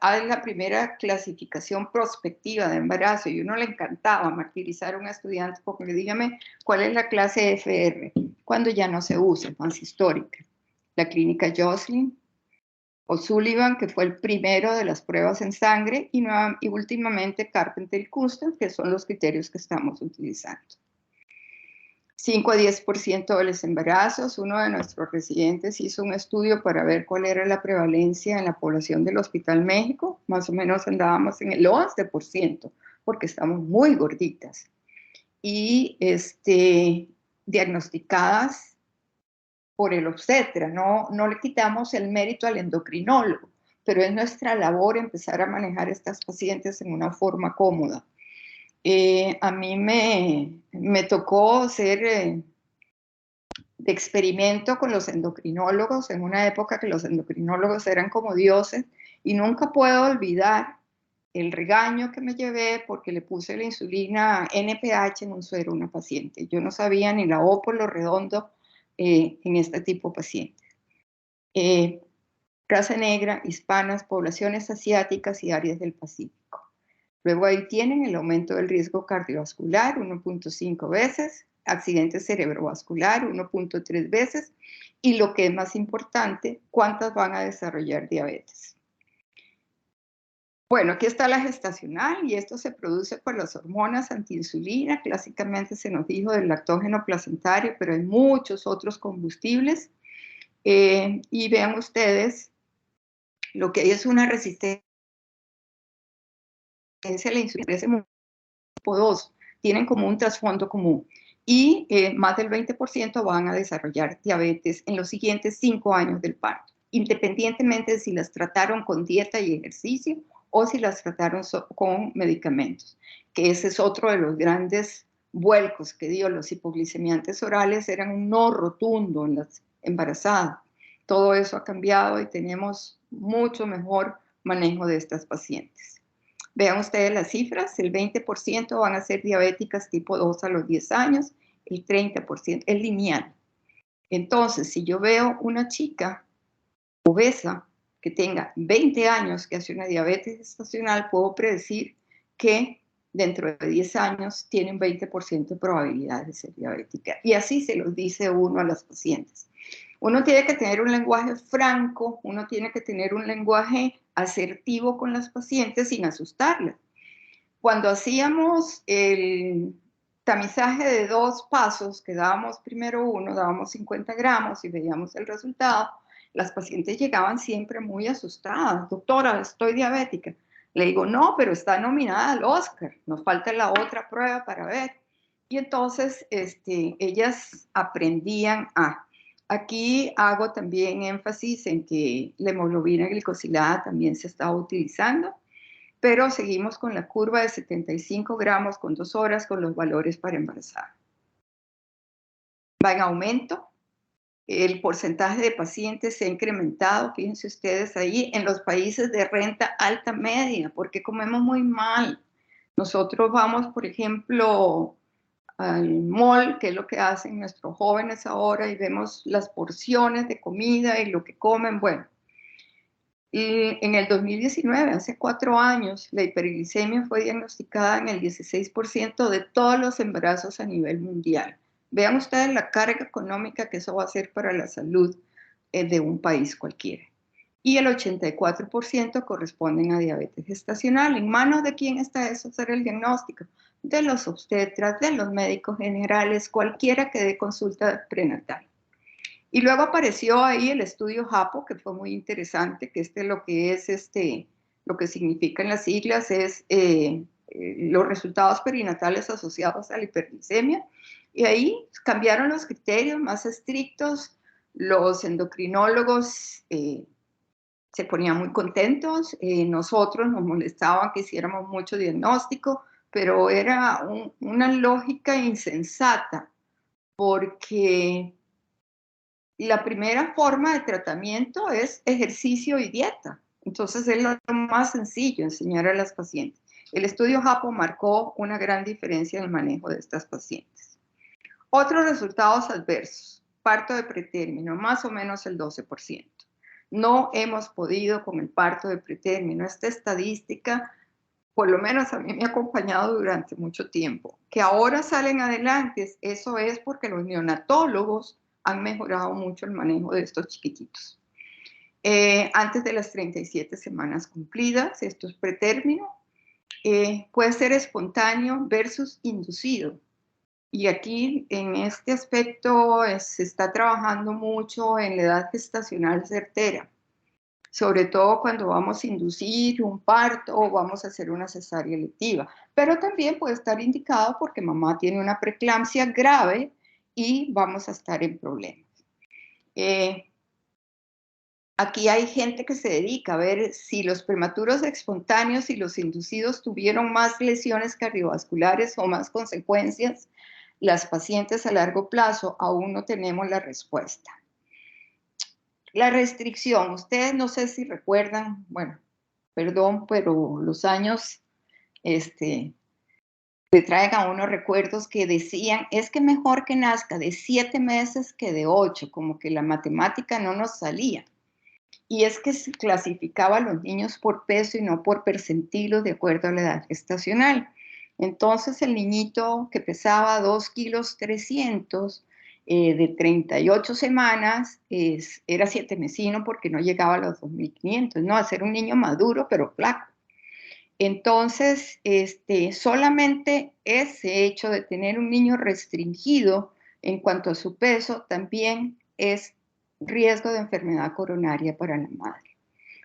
hace la primera clasificación prospectiva de embarazo y uno le encantaba martirizar a un estudiante porque dígame cuál es la clase FR, cuando ya no se usa, más histórica. La clínica Joslin, O'Sullivan, que fue el primero de las pruebas en sangre, y últimamente Carpenter y Custom, que son los criterios que estamos utilizando. 5 a 10% de los embarazos. Uno de nuestros residentes hizo un estudio para ver cuál era la prevalencia en la población del Hospital México. Más o menos andábamos en el 11%, porque estamos muy gorditas. Y diagnosticadas por el obstetra. No le quitamos el mérito al endocrinólogo, pero es nuestra labor empezar a manejar a estas pacientes en una forma cómoda. A mí me tocó ser de experimento con los endocrinólogos en una época que los endocrinólogos eran como dioses y nunca puedo olvidar el regaño que me llevé porque le puse la insulina NPH en un suero a una paciente. Yo no sabía ni la O por lo redondo en este tipo de pacientes. Raza negra, hispanas, poblaciones asiáticas y áreas del Pacífico. Luego ahí tienen el aumento del riesgo cardiovascular, 1.5 veces, accidente cerebrovascular, 1.3 veces, y lo que es más importante, cuántas van a desarrollar diabetes. Bueno, aquí está la gestacional y esto se produce por las hormonas antiinsulina. Clásicamente se nos dijo del lactógeno placentario, pero hay muchos otros combustibles. Y vean ustedes, lo que hay es una resistencia a la insulina, ese tipo 2, tienen como un trasfondo común. Y más del 20% van a desarrollar diabetes en los siguientes 5 años del parto, independientemente de si las trataron con dieta y ejercicio o si las trataron con medicamentos, que ese es otro de los grandes vuelcos que dio. Los hipoglicemiantes orales eran un no rotundo en las embarazadas. Todo eso ha cambiado y tenemos mucho mejor manejo de estas pacientes. Vean ustedes las cifras, el 20% van a ser diabéticas tipo 2 a los 10 años, el 30% es lineal. Entonces, si yo veo una chica obesa que tenga 20 años que hace una diabetes gestacional, puedo predecir que dentro de 10 años tiene un 20% de probabilidad de ser diabética. Y así se los dice uno a las pacientes. Uno tiene que tener un lenguaje franco, uno tiene que tener un lenguaje asertivo con las pacientes sin asustarlas. Cuando hacíamos el tamizaje de 2 pasos, que dábamos primero uno, dábamos 50 gramos y veíamos el resultado, las pacientes llegaban siempre muy asustadas. Doctora, estoy diabética. Le digo, no, pero está nominada al Oscar, nos falta la otra prueba para ver. Y entonces ellas aprendían a... Aquí hago también énfasis en que la hemoglobina glicosilada también se estaba utilizando, pero seguimos con la curva de 75 gramos con 2 horas con los valores para embarazada. Va en aumento. El porcentaje de pacientes se ha incrementado, fíjense ustedes ahí, en los países de renta alta media, porque comemos muy mal. Nosotros vamos, por ejemplo, al mall, que es lo que hacen nuestros jóvenes ahora, y vemos las porciones de comida y lo que comen. Bueno, y en el 2019, hace 4 años, la hiperglicemia fue diagnosticada en el 16% de todos los embarazos a nivel mundial. Vean ustedes la carga económica que eso va a hacer para la salud de un país cualquiera. Y el 84% corresponden a diabetes gestacional. ¿En manos de quién está eso, hacer el diagnóstico? De los obstetras, de los médicos generales, cualquiera que dé consulta prenatal. Y luego apareció ahí el estudio JAPO, que fue muy interesante, que lo que es lo que significan las siglas es los resultados perinatales asociados a la hiperglicemia. Y ahí cambiaron los criterios más estrictos. Los endocrinólogos se ponían muy contentos. Nosotros nos molestaban que hiciéramos mucho diagnóstico, pero era una lógica insensata, porque la primera forma de tratamiento es ejercicio y dieta. Entonces es lo más sencillo, enseñar a las pacientes. El estudio JAPO marcó una gran diferencia en el manejo de estas pacientes. Otros resultados adversos. Parto de pretérmino, más o menos el 12%. No hemos podido con el parto de pretérmino. Esta estadística, por lo menos a mí me ha acompañado durante mucho tiempo. Que ahora salen adelante, eso es porque los neonatólogos han mejorado mucho el manejo de estos chiquititos. Antes de las 37 semanas cumplidas, esto es pretérmino, puede ser espontáneo versus inducido. Y aquí, en este aspecto, se está trabajando mucho en la edad gestacional certera, sobre todo cuando vamos a inducir un parto o vamos a hacer una cesárea electiva. Pero también puede estar indicado porque mamá tiene una preeclampsia grave y vamos a estar en problemas. Aquí hay gente que se dedica a ver si los prematuros espontáneos y los inducidos tuvieron más lesiones cardiovasculares o más consecuencias. Las pacientes a largo plazo aún no tenemos la respuesta. La restricción, ustedes no sé si recuerdan, bueno, perdón, pero los años le traen a uno recuerdos que decían, es que mejor que nazca de 7 meses que de 8, como que la matemática no nos salía. Y es que se clasificaba a los niños por peso y no por percentilos de acuerdo a la edad gestacional. Entonces el niñito que pesaba 2 kilos 300 de 38 semanas era 7 mesino porque no llegaba a los 2.500, no, a ser un niño maduro pero flaco. Entonces, solamente ese hecho de tener un niño restringido en cuanto a su peso también es riesgo de enfermedad coronaria para la madre.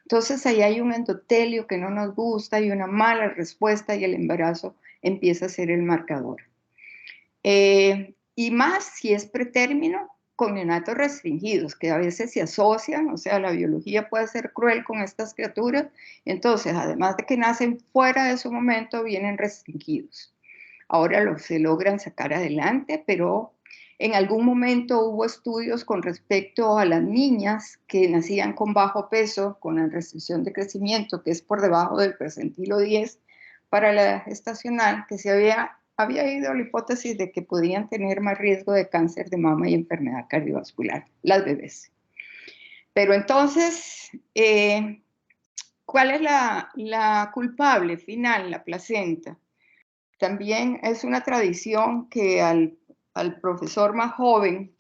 Entonces, ahí hay un endotelio que no nos gusta y una mala respuesta y el embarazo empieza a ser el marcador. Y más si es pretérmino con neonatos restringidos, que a veces se asocian, o sea, la biología puede ser cruel con estas criaturas, entonces, además de que nacen fuera de su momento, vienen restringidos. Ahora se logran sacar adelante, pero en algún momento hubo estudios con respecto a las niñas que nacían con bajo peso, con la restricción de crecimiento, que es por debajo del percentilo 10 para la gestacional, que se había ido a la hipótesis de que podían tener más riesgo de cáncer de mama y enfermedad cardiovascular, las bebés. Pero entonces, ¿cuál es la culpable final? La placenta. También es una tradición que al profesor más joven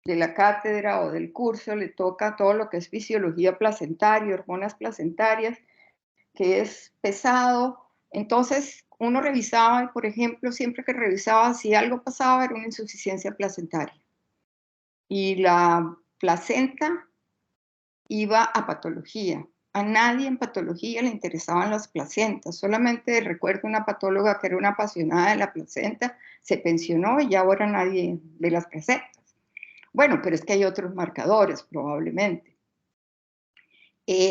de la cátedra o del curso le toca todo lo que es fisiología placentaria, hormonas placentarias, que es pesado. Entonces, uno revisaba, y por ejemplo, siempre que revisaba, si algo pasaba, era una insuficiencia placentaria. Y la placenta iba a patología. A nadie en patología le interesaban las placentas. Solamente recuerdo una patóloga que era una apasionada de la placenta, se pensionó y ya ahora nadie ve las placentas. Bueno, pero es que hay otros marcadores, probablemente.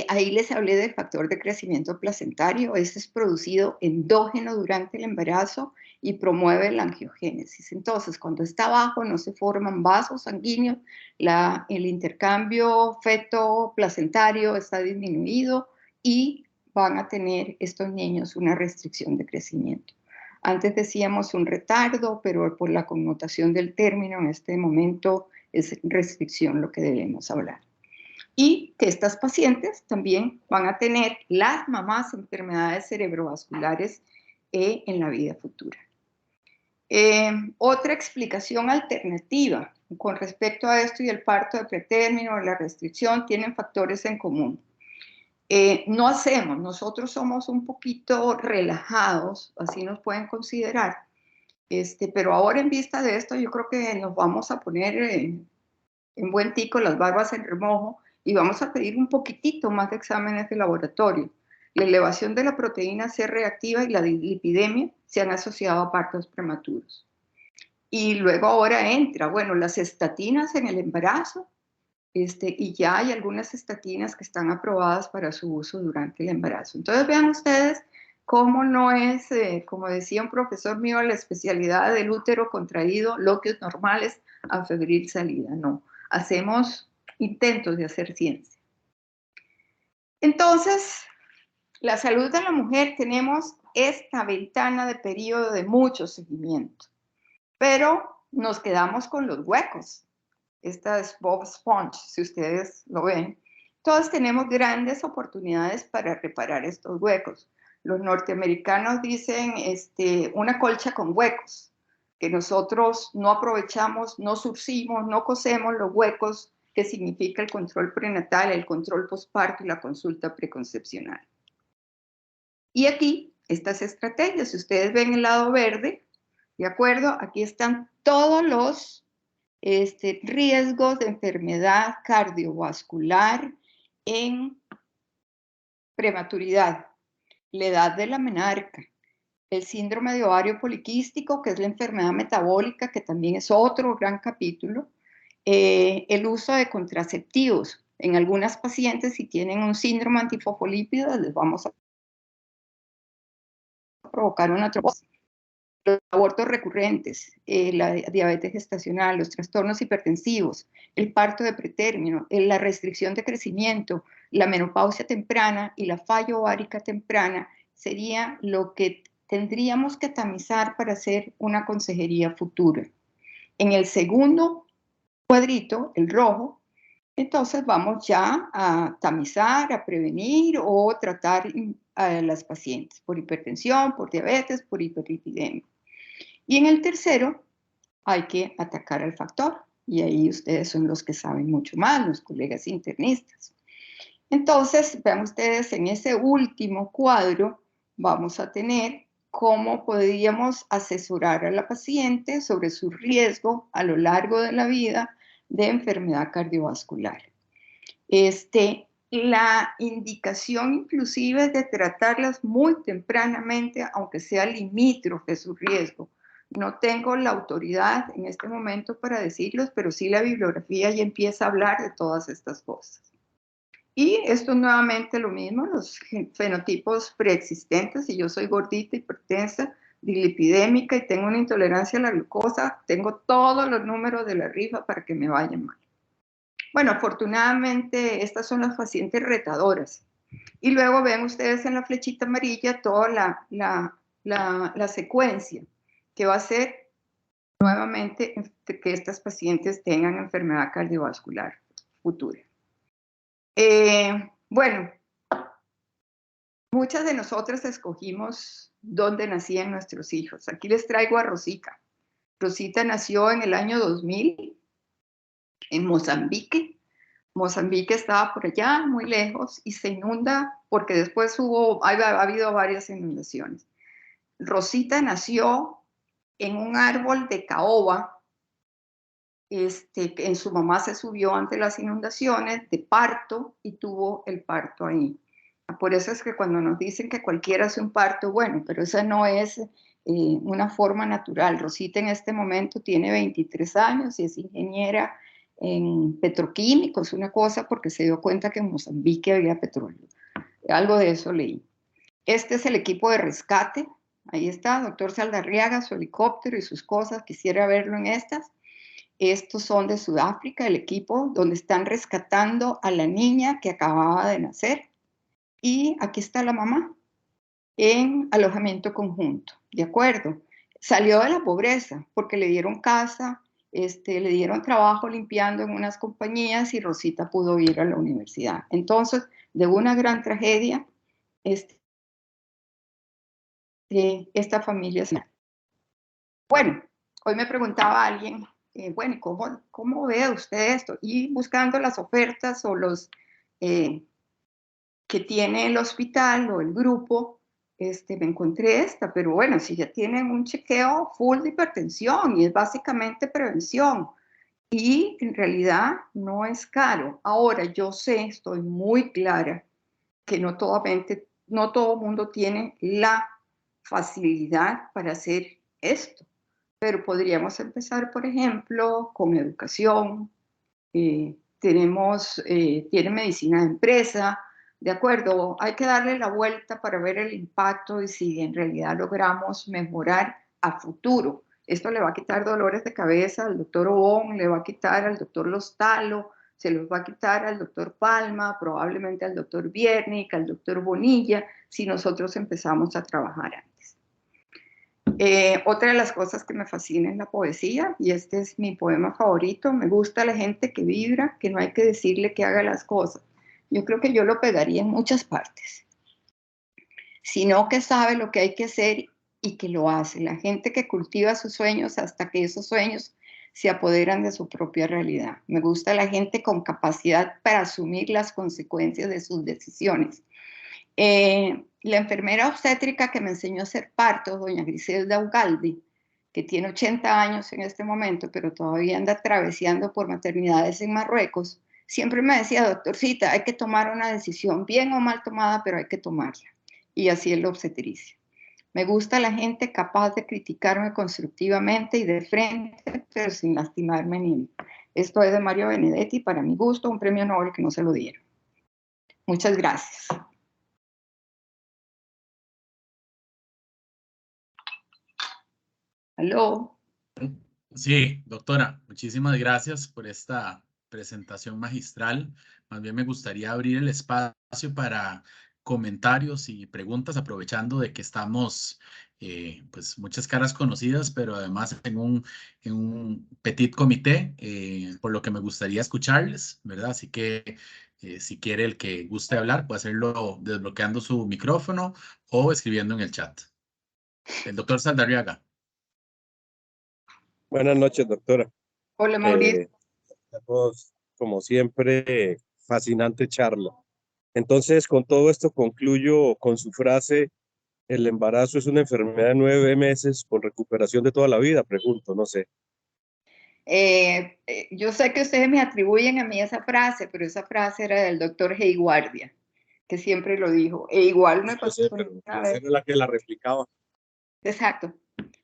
Ahí les hablé del factor de crecimiento placentario. Este es producido endógeno durante el embarazo y promueve la angiogénesis. Entonces, cuando está bajo, no se forman vasos sanguíneos, el intercambio feto-placentario está disminuido y van a tener estos niños una restricción de crecimiento. Antes decíamos un retardo, pero por la connotación del término, en este momento es restricción lo que debemos hablar. Y que estas pacientes también van a tener, las mamás, enfermedades cerebrovasculares en la vida futura. Otra explicación alternativa con respecto a esto y el parto de pretérmino, la restricción, tienen factores en común. Nosotros somos un poquito relajados, así nos pueden considerar, pero ahora en vista de esto yo creo que nos vamos a poner en buen tico, las barbas en remojo, y vamos a pedir un poquitito más de exámenes de laboratorio. La elevación de la proteína C reactiva y la lipidemia se han asociado a partos prematuros. Y luego ahora entra, bueno, las estatinas en el embarazo, y ya hay algunas estatinas que están aprobadas para su uso durante el embarazo. Entonces vean ustedes cómo no es, como decía un profesor mío, la especialidad del útero contraído, loquios normales, a febril salida, no. Hacemos intentos de hacer ciencia. Entonces, la salud de la mujer, tenemos esta ventana de periodo de mucho seguimiento, pero nos quedamos con los huecos. Esta es Bob Sponge, si ustedes lo ven. Todos tenemos grandes oportunidades para reparar estos huecos. Los norteamericanos dicen una colcha con huecos, que nosotros no aprovechamos, no surcimos, no cosemos los huecos que significa el control prenatal, el control posparto y la consulta preconcepcional. Y aquí, estas estrategias, si ustedes ven el lado verde, ¿de acuerdo? Aquí están todos los riesgos de enfermedad cardiovascular en prematuridad, la edad de la menarca, el síndrome de ovario poliquístico, que es la enfermedad metabólica, que también es otro gran capítulo, el uso de contraceptivos. En algunas pacientes, si tienen un síndrome antifosfolípido, les vamos a provocar una trombosis. los abortos recurrentes, la diabetes gestacional, los trastornos hipertensivos, el parto de pretérmino, la restricción de crecimiento, la menopausia temprana y la falla ovárica temprana sería lo que tendríamos que tamizar para hacer una consejería futura. En el segundo cuadrito, el rojo, entonces vamos ya a tamizar, a prevenir o tratar a las pacientes por hipertensión, por diabetes, por hiperlipidemia. Y en el tercero hay que atacar al factor, y ahí ustedes son los que saben mucho más, los colegas internistas. Entonces, vean ustedes, en ese último cuadro vamos a tener cómo podríamos asesorar a la paciente sobre su riesgo a lo largo de la vida de enfermedad cardiovascular. La indicación inclusive de tratarlas muy tempranamente, aunque sea limítrofe su riesgo. No tengo la autoridad en este momento para decirlos, pero sí la bibliografía ya empieza a hablar de todas estas cosas. Y esto es nuevamente lo mismo, los fenotipos preexistentes. Si yo soy gordita, hipertensa, dislipidémica y tengo una intolerancia a la glucosa, tengo todos los números de la rifa para que me vayan mal. Bueno, afortunadamente estas son las pacientes retadoras. Y luego ven ustedes en la flechita amarilla toda la secuencia que va a ser nuevamente que estas pacientes tengan enfermedad cardiovascular futura. Bueno, muchas de nosotras escogimos dónde nacían nuestros hijos. Aquí les traigo a Rosita. Rosita nació en el año 2000 en Mozambique. Mozambique estaba por allá, muy lejos, y se inunda porque después ha habido varias inundaciones. Rosita nació en un árbol de caoba. En su mamá se subió ante las inundaciones de parto y tuvo el parto ahí. Por eso es que cuando nos dicen que cualquiera hace un parto, bueno, pero esa no es una forma natural. Rosita en este momento tiene 23 años y es ingeniera en petroquímicos, una cosa porque se dio cuenta que en Mozambique había petróleo. Algo de eso leí. Este es el equipo de rescate. Ahí está, doctor Saldarriaga, su helicóptero y sus cosas. Quisiera verlo en estas. Estos son de Sudáfrica, el equipo donde están rescatando a la niña que acababa de nacer. Y aquí está la mamá en alojamiento conjunto, ¿de acuerdo? Salió de la pobreza porque le dieron casa, le dieron trabajo limpiando en unas compañías y Rosita pudo ir a la universidad. Entonces, de una gran tragedia, esta familia se... Bueno, hoy me preguntaba alguien, bueno, ¿cómo ve usted esto? Y buscando las ofertas o los que tiene el hospital o el grupo, me encontré esta, pero bueno, si ya tienen un chequeo full de hipertensión y es básicamente prevención y en realidad no es caro. Ahora, yo sé, estoy muy clara que no todo mundo tiene la facilidad para hacer esto, pero podríamos empezar, por ejemplo, con educación. Tiene medicina de empresa, de acuerdo, hay que darle la vuelta para ver el impacto y si en realidad logramos mejorar a futuro. Esto le va a quitar dolores de cabeza al doctor Obón, le va a quitar al doctor Lostalo, se los va a quitar al doctor Palma, probablemente al doctor Viernik, al doctor Bonilla, si nosotros empezamos a trabajar antes. Otra de las cosas que me fascina es la poesía, y este es mi poema favorito. Me gusta la gente que vibra, que no hay que decirle que haga las cosas. Yo creo que yo lo pegaría en muchas partes, sino que sabe lo que hay que hacer y que lo hace. La gente que cultiva sus sueños hasta que esos sueños se apoderan de su propia realidad. Me gusta la gente con capacidad para asumir las consecuencias de sus decisiones. La enfermera obstétrica que me enseñó a hacer partos, doña Griselda Ugaldi, que tiene 80 años en este momento, pero todavía anda traveseando por maternidades en Marruecos, siempre me decía, doctorcita, hay que tomar una decisión, bien o mal tomada, pero hay que tomarla. Y así es la obstetricia. Me gusta la gente capaz de criticarme constructivamente y de frente, pero sin lastimarme ni mí. Esto es de Mario Benedetti, para mi gusto, un premio Nobel que no se lo dieron. Muchas gracias. Aló. Sí, doctora, muchísimas gracias por esta presentación magistral. Más bien me gustaría abrir el espacio para comentarios y preguntas, aprovechando de que estamos, pues, muchas caras conocidas, pero además en un petit comité, por lo que me gustaría escucharles, ¿verdad? Así que si quiere el que guste hablar, puede hacerlo desbloqueando su micrófono o escribiendo en el chat. El doctor Saldarriaga. Buenas noches, doctora. Hola, Mauricio. A todos, como siempre, fascinante charla. Entonces, con todo esto concluyo con su frase, el embarazo es una enfermedad de 9 meses con recuperación de toda la vida, pregunto, no sé. Yo sé que ustedes me atribuyen a mí esa frase, pero esa frase era del doctor Hey Guardia, que siempre lo dijo. E igual me Yo pasó sé, con pero una esa vez. era la que la replicaba. Exacto,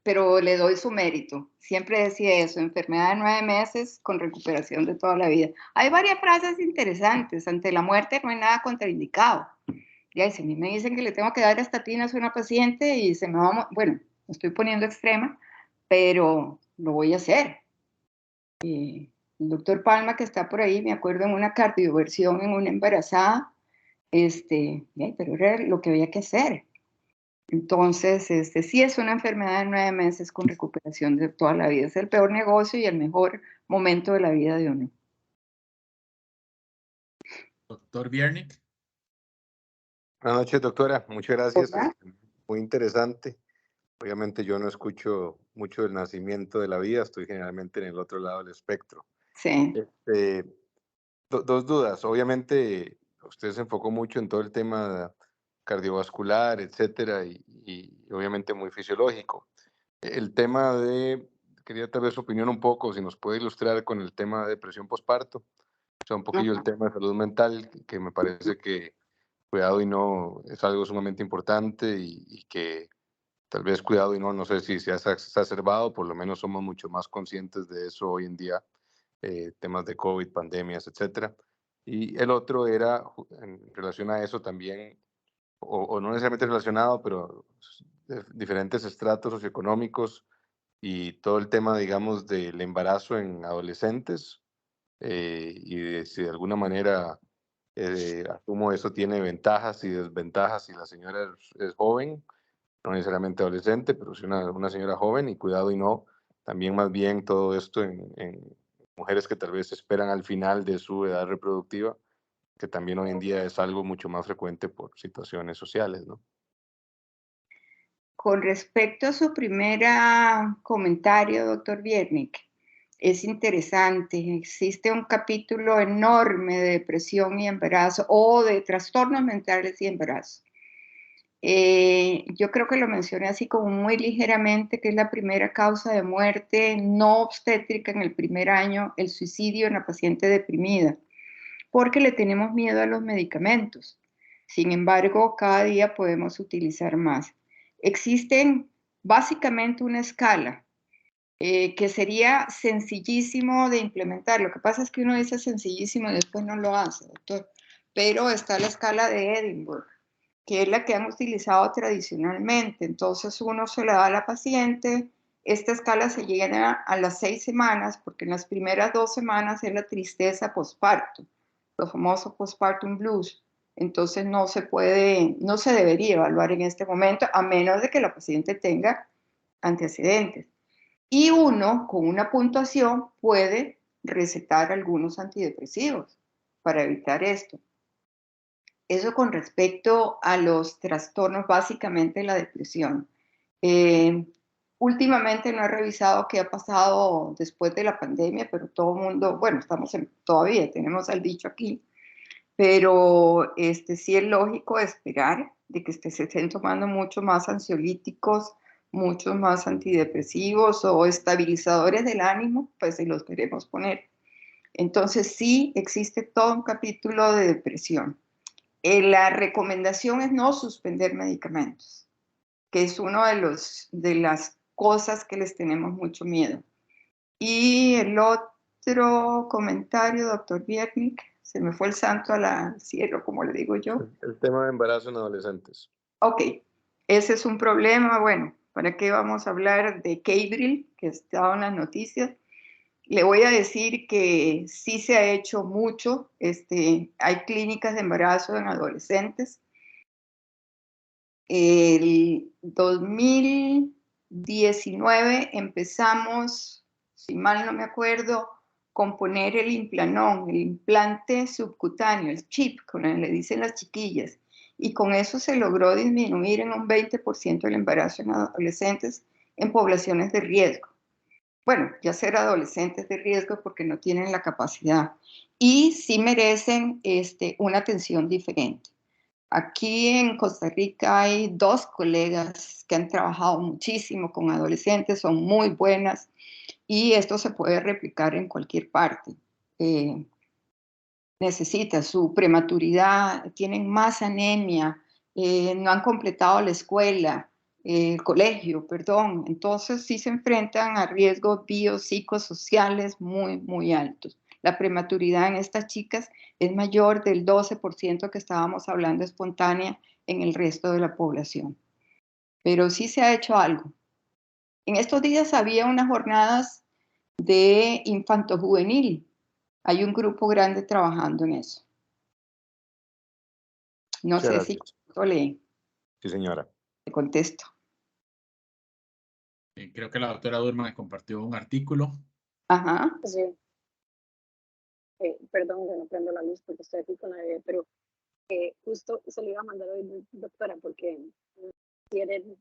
pero le doy su mérito. Siempre decía eso, enfermedad de 9 meses con recuperación de toda la vida. Hay varias frases interesantes. Ante la muerte no hay nada contraindicado. Ya, si a mí me dicen que le tengo que dar estatinas a una paciente y se me va a... Bueno, me estoy poniendo extrema, pero lo voy a hacer. El doctor Palma, que está por ahí, me acuerdo en una cardioversión en una embarazada, pero era lo que había que hacer. Entonces, sí es una enfermedad de 9 meses con recuperación de toda la vida. Es el peor negocio y el mejor momento de la vida de uno. Doctor Viernik. Buenas noches, doctora. Muchas gracias. Hola. Muy interesante. Obviamente yo no escucho mucho del nacimiento de la vida, estoy generalmente en el otro lado del espectro. Sí. Dos dudas. Obviamente usted se enfocó mucho en todo el tema cardiovascular, etcétera, y obviamente muy fisiológico. El tema quería tal vez su opinión un poco, si nos puede ilustrar con el tema de depresión postparto, o sea, un poquillo el Ajá. tema de salud mental, que me parece que cuidado y no es algo sumamente importante y que tal vez cuidado y no, no sé si se ha exacerbado, por lo menos somos mucho más conscientes de eso hoy en día, temas de COVID, pandemias, etcétera. Y el otro era en relación a eso también, o no necesariamente relacionado, pero diferentes estratos socioeconómicos y todo el tema, digamos, del embarazo en adolescentes y de si de alguna manera asumo eso tiene ventajas y desventajas si la señora es joven, no necesariamente adolescente, pero sí una señora joven y cuidado y no, también más bien todo esto en mujeres que tal vez esperan al final de su edad reproductiva, que también hoy en día es algo mucho más frecuente por situaciones sociales, ¿no? Con respecto a su primer comentario, doctor Viernik, es interesante. Existe un capítulo enorme de depresión y embarazo o de trastornos mentales y embarazo. Yo creo que lo mencioné así como muy ligeramente, que es la primera causa de muerte no obstétrica en el primer año, el suicidio en la paciente deprimida, porque le tenemos miedo a los medicamentos. Sin embargo, cada día podemos utilizar más. Existen básicamente una escala que sería sencillísimo de implementar. Lo que pasa es que uno dice sencillísimo y después no lo hace, doctor. Pero está la escala de Edinburgh, que es la que han utilizado tradicionalmente. Entonces uno se la da a la paciente, esta escala se llega a las 6 semanas, porque en las primeras 2 semanas es la tristeza postparto, los famosos postpartum blues. Entonces no se debería evaluar en este momento, a menos de que la paciente tenga antecedentes. Y uno, con una puntuación, puede recetar algunos antidepresivos para evitar esto. Eso con respecto a los trastornos, básicamente la depresión. Últimamente no he revisado qué ha pasado después de la pandemia, pero todo el mundo, bueno, todavía tenemos al dicho aquí, pero sí es lógico esperar de que se estén tomando mucho más ansiolíticos, muchos más antidepresivos o estabilizadores del ánimo, pues si los queremos poner. Entonces sí existe todo un capítulo de depresión. La recomendación es no suspender medicamentos, que es una de las cosas que les tenemos mucho miedo. Y el otro comentario, doctor Viernik, se me fue el santo al cielo, como le digo yo. El tema de embarazo en adolescentes. Ok, ese es un problema. Bueno, ¿Para qué vamos a hablar de Keidril, que estaba en las noticias? Le voy a decir que sí se ha hecho mucho. Hay clínicas de embarazo en adolescentes. El 2019 empezamos, si mal no me acuerdo, con poner el Implanon, el implante subcutáneo, el chip, como le dicen las chiquillas. Y con eso se logró disminuir en un 20% el embarazo en adolescentes en poblaciones de riesgo. Bueno, ya ser adolescentes de riesgo porque no tienen la capacidad. Y sí merecen una atención diferente. Aquí en Costa Rica hay 2 colegas que han trabajado muchísimo con adolescentes, son muy buenas y esto se puede replicar en cualquier parte. Necesita su prematuridad, tienen más anemia, no han completado la escuela, el colegio, perdón. Entonces sí se enfrentan a riesgos biopsicosociales muy, muy altos. La prematuridad en estas chicas es mayor del 12% que estábamos hablando espontánea en el resto de la población. Pero sí se ha hecho algo. En estos días había unas jornadas de infanto-juvenil. Hay un grupo grande trabajando en eso. No Muchas sé si gracias. le Sí, señora. contesto. Creo que la doctora Durman compartió un artículo. Ajá. Sí. Perdón que no prendo la luz porque estoy aquí con la bebé, pero justo se lo iba a mandar hoy, doctora, porque quieren,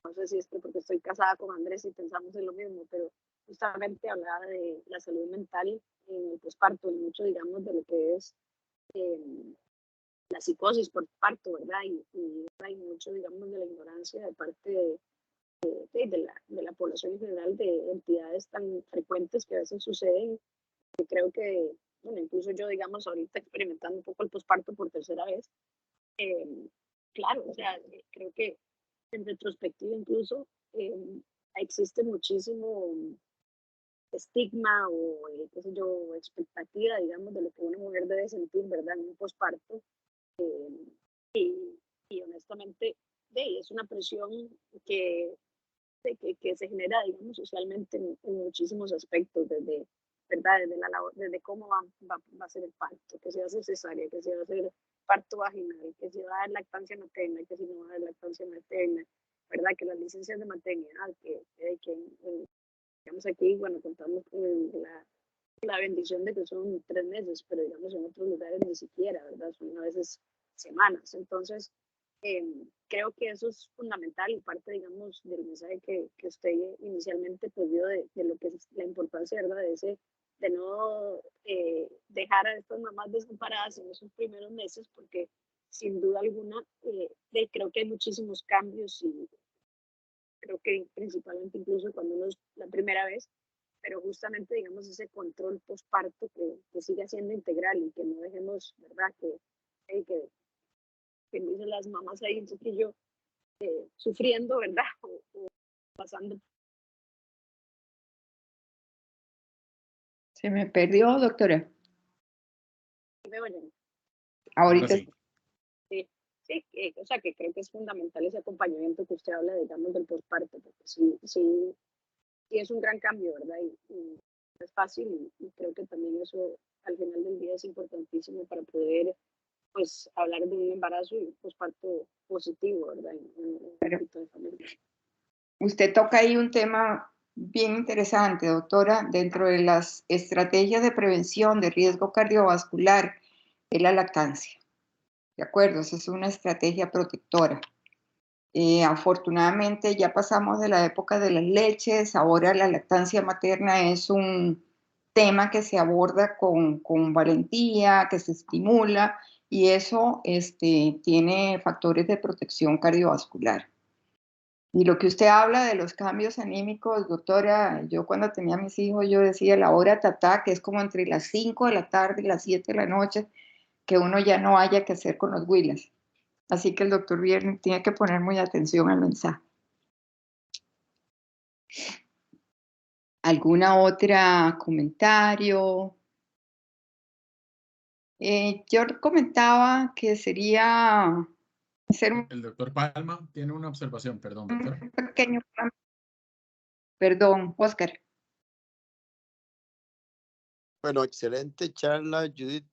no sé si es que porque estoy casada con Andrés y pensamos en lo mismo, pero justamente hablaba de la salud mental en el posparto, y mucho, digamos, de lo que es la psicosis por parto, ¿verdad? Y hay mucho, digamos, de la ignorancia de parte de la población en general, de entidades tan frecuentes que a veces suceden, que creo que, bueno, incluso yo, digamos, ahorita experimentando un poco el posparto por tercera vez, claro, o sea, creo que en retrospectiva incluso existe muchísimo estigma o, qué sé yo, expectativa, digamos, de lo que una mujer debe sentir, ¿verdad?, en un posparto. Y honestamente, es una presión que se genera, digamos, socialmente en muchísimos aspectos, desde, ¿verdad?, desde cómo va a ser el parto, que se va a hacer cesárea, que se va a hacer parto vaginal, que se va a dar lactancia materna, que si no va a dar lactancia materna, ¿verdad?, que las licencias de maternidad, que digamos aquí, bueno, contamos con la bendición de que son 3 meses, pero digamos en otros lugares ni siquiera, ¿verdad?, son a veces semanas. Entonces, creo que eso es fundamental y parte, digamos, del mensaje que usted inicialmente pues dio de lo que es la importancia, ¿verdad?, de no dejar a estas mamás desamparadas en esos primeros meses, porque sin duda alguna creo que hay muchísimos cambios, y creo que principalmente incluso cuando uno es la primera vez, pero justamente, digamos, ese control postparto que siga siendo integral y que no dejemos, ¿verdad?, que dicen las mamás ahí un poquillo sufriendo, ¿verdad?, o pasando. Se me perdió, doctora. ¿Me oyen? Ahorita Sí. Sí, o sea, que creo que es fundamental ese acompañamiento que usted habla, digamos, del posparto, porque sí es un gran cambio, ¿verdad? Y no es fácil, y creo que también eso al final del día es importantísimo para poder, pues, hablar de un embarazo y un posparto positivo, ¿verdad? En el ámbito de familia. usted toca ahí un tema bien interesante, doctora. Dentro de las estrategias de prevención de riesgo cardiovascular es la lactancia. ¿De acuerdo? Esa es una estrategia protectora. Afortunadamente ya pasamos de la época de las leches, ahora la lactancia materna es un tema que se aborda con valentía, que se estimula, y eso tiene factores de protección cardiovascular. Y lo que usted habla de los cambios anímicos, doctora, yo cuando tenía a mis hijos, yo decía la hora tatá, que es como entre las 5 de la tarde y las 7 de la noche, que uno ya no haya que hacer con los huilas. Así que el doctor Vierni tiene que poner muy atención al mensaje. ¿Alguna otra comentario? Yo comentaba que sería Hacer un El doctor Palma tiene una observación, perdón, doctor. pequeño plan. Perdón, Oscar. Bueno, excelente charla, Judith.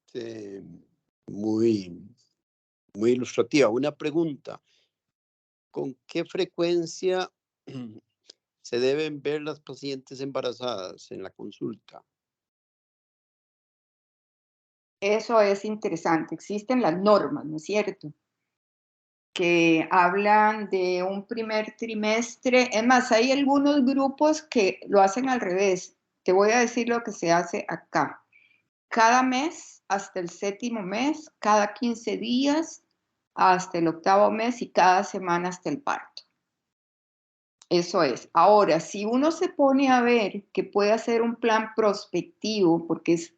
Muy ilustrativa. Una pregunta. ¿Con qué frecuencia se deben ver las pacientes embarazadas en la consulta? Eso es interesante. Existen las normas, ¿no es cierto? Que hablan de un primer trimestre. Es más, hay algunos grupos que lo hacen al revés. Te voy a decir lo que se hace acá. Cada mes hasta el 7º mes, cada 15 días hasta el 8º mes y cada semana hasta el parto. Eso es. Ahora, si uno se pone a ver que puede hacer un plan prospectivo, porque es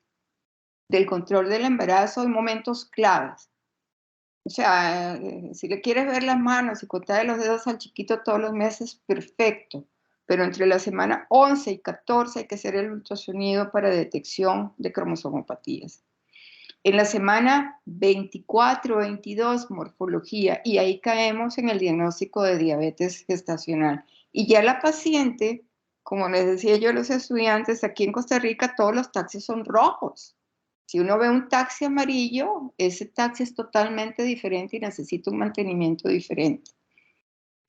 del control del embarazo, hay momentos claves. O sea, si le quieres ver las manos y contarle los dedos al chiquito todos los meses, perfecto. Pero entre la semana 11 y 14 hay que hacer el ultrasonido para detección de cromosomopatías. En la semana 24, 22, morfología, y ahí caemos en el diagnóstico de diabetes gestacional. Y ya la paciente, como les decía yo a los estudiantes, aquí en Costa Rica todos los taxis son rojos. Si uno ve un taxi amarillo, ese taxi es totalmente diferente y necesita un mantenimiento diferente.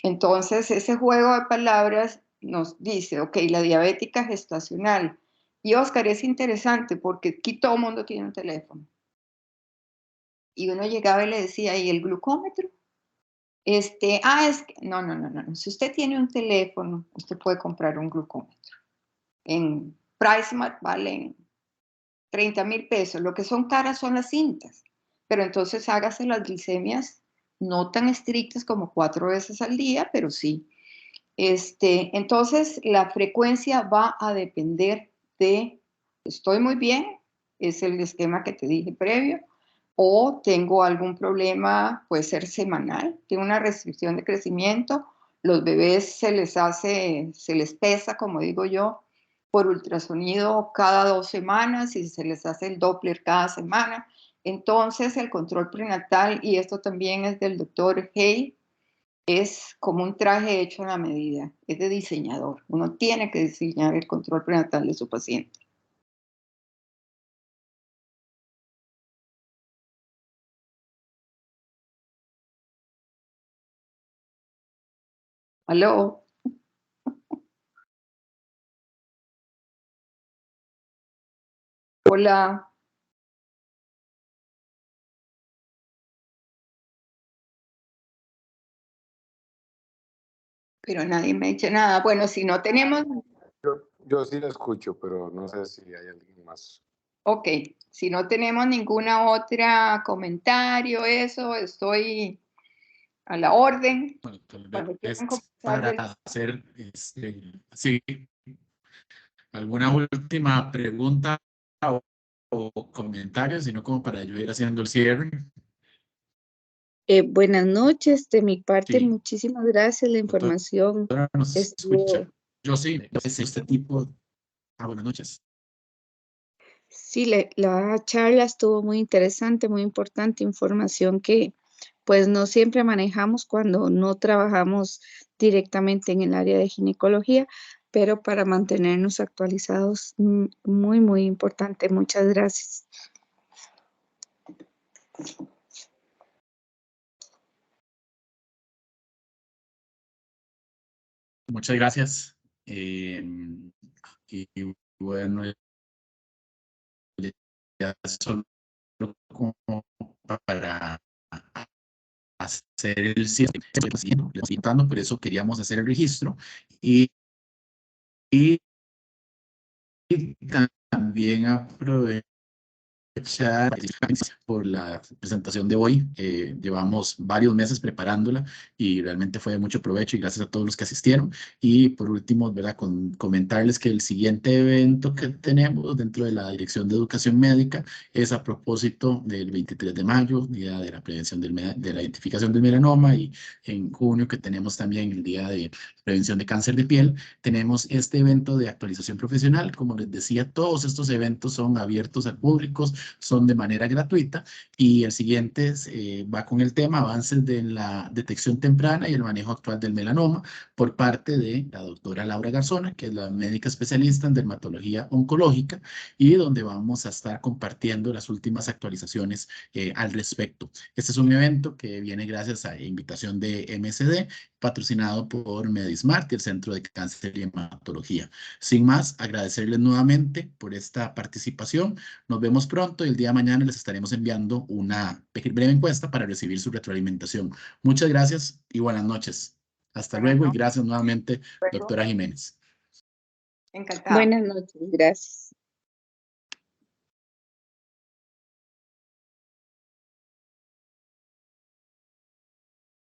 Entonces, ese juego de palabras nos dice, ok, la diabética gestacional. Y Oscar, es interesante porque aquí todo el mundo tiene un teléfono. Y uno llegaba y le decía, ¿y el glucómetro? Es que, no. Si usted tiene un teléfono, usted puede comprar un glucómetro. En PriceMart valen 30,000 pesos. Lo que son caras son las cintas. Pero entonces hágase las glicemias no tan estrictas como 4 veces al día, pero sí. Entonces, la frecuencia va a depender de, estoy muy bien, es el esquema que te dije previo, o tengo algún problema, puede ser semanal, tengo una restricción de crecimiento, los bebés se les pesa, como digo yo, por ultrasonido cada 2 semanas y se les hace el Doppler cada semana. Entonces, el control prenatal, y esto también es del doctor Hay, es como un traje hecho a la medida, es de diseñador. Uno tiene que diseñar el control prenatal de su paciente. ¿Aló? Hola. Pero nadie me dice nada. Bueno, si no tenemos... Yo sí la escucho, pero no sé si hay alguien más. Ok, si no tenemos ninguna otra comentario, eso, estoy a la orden. Bueno, tal Cuando vez quieran para conversar hacer sí, alguna última pregunta o comentario, sino como para yo ir haciendo el cierre. Buenas noches, de mi parte, Sí. muchísimas gracias. La Doctora, información ¿nos estuvo... escucha? Yo sí, es este tipo. Buenas noches. Sí, la charla estuvo muy interesante, muy importante, información que pues no siempre manejamos cuando no trabajamos directamente en el área de ginecología, pero para mantenernos actualizados, muy importante. Muchas gracias. Muchas gracias. Y bueno, ya solo como para hacer el cierre, por eso queríamos hacer el registro y también aprovechar por la presentación de hoy. Llevamos varios meses preparándola y realmente fue de mucho provecho y gracias a todos los que asistieron. Y por último, ¿verdad? Comentarles que el siguiente evento que tenemos dentro de la Dirección de Educación Médica es a propósito del 23 de mayo, Día de la Prevención de la Identificación del Melanoma, y en junio que tenemos también el Día de Prevención de Cáncer de Piel, tenemos este evento de actualización profesional. Como les decía, todos estos eventos son abiertos al público, son de manera gratuita. Y el siguiente va con el tema avances de la detección temprana y el manejo actual del melanoma por parte de la doctora Laura Garzona, que es la médica especialista en dermatología oncológica, y donde vamos a estar compartiendo las últimas actualizaciones al respecto. Este es un evento que viene gracias a invitación de MSD, patrocinado por Medismart y el Centro de Cáncer y Hematología. Sin más, agradecerles nuevamente por esta participación. Nos vemos pronto y el día de mañana les estaremos enviando una breve encuesta para recibir su retroalimentación. Muchas gracias y buenas noches. Hasta luego y gracias nuevamente, doctora Jiménez. Encantada. Buenas noches, gracias.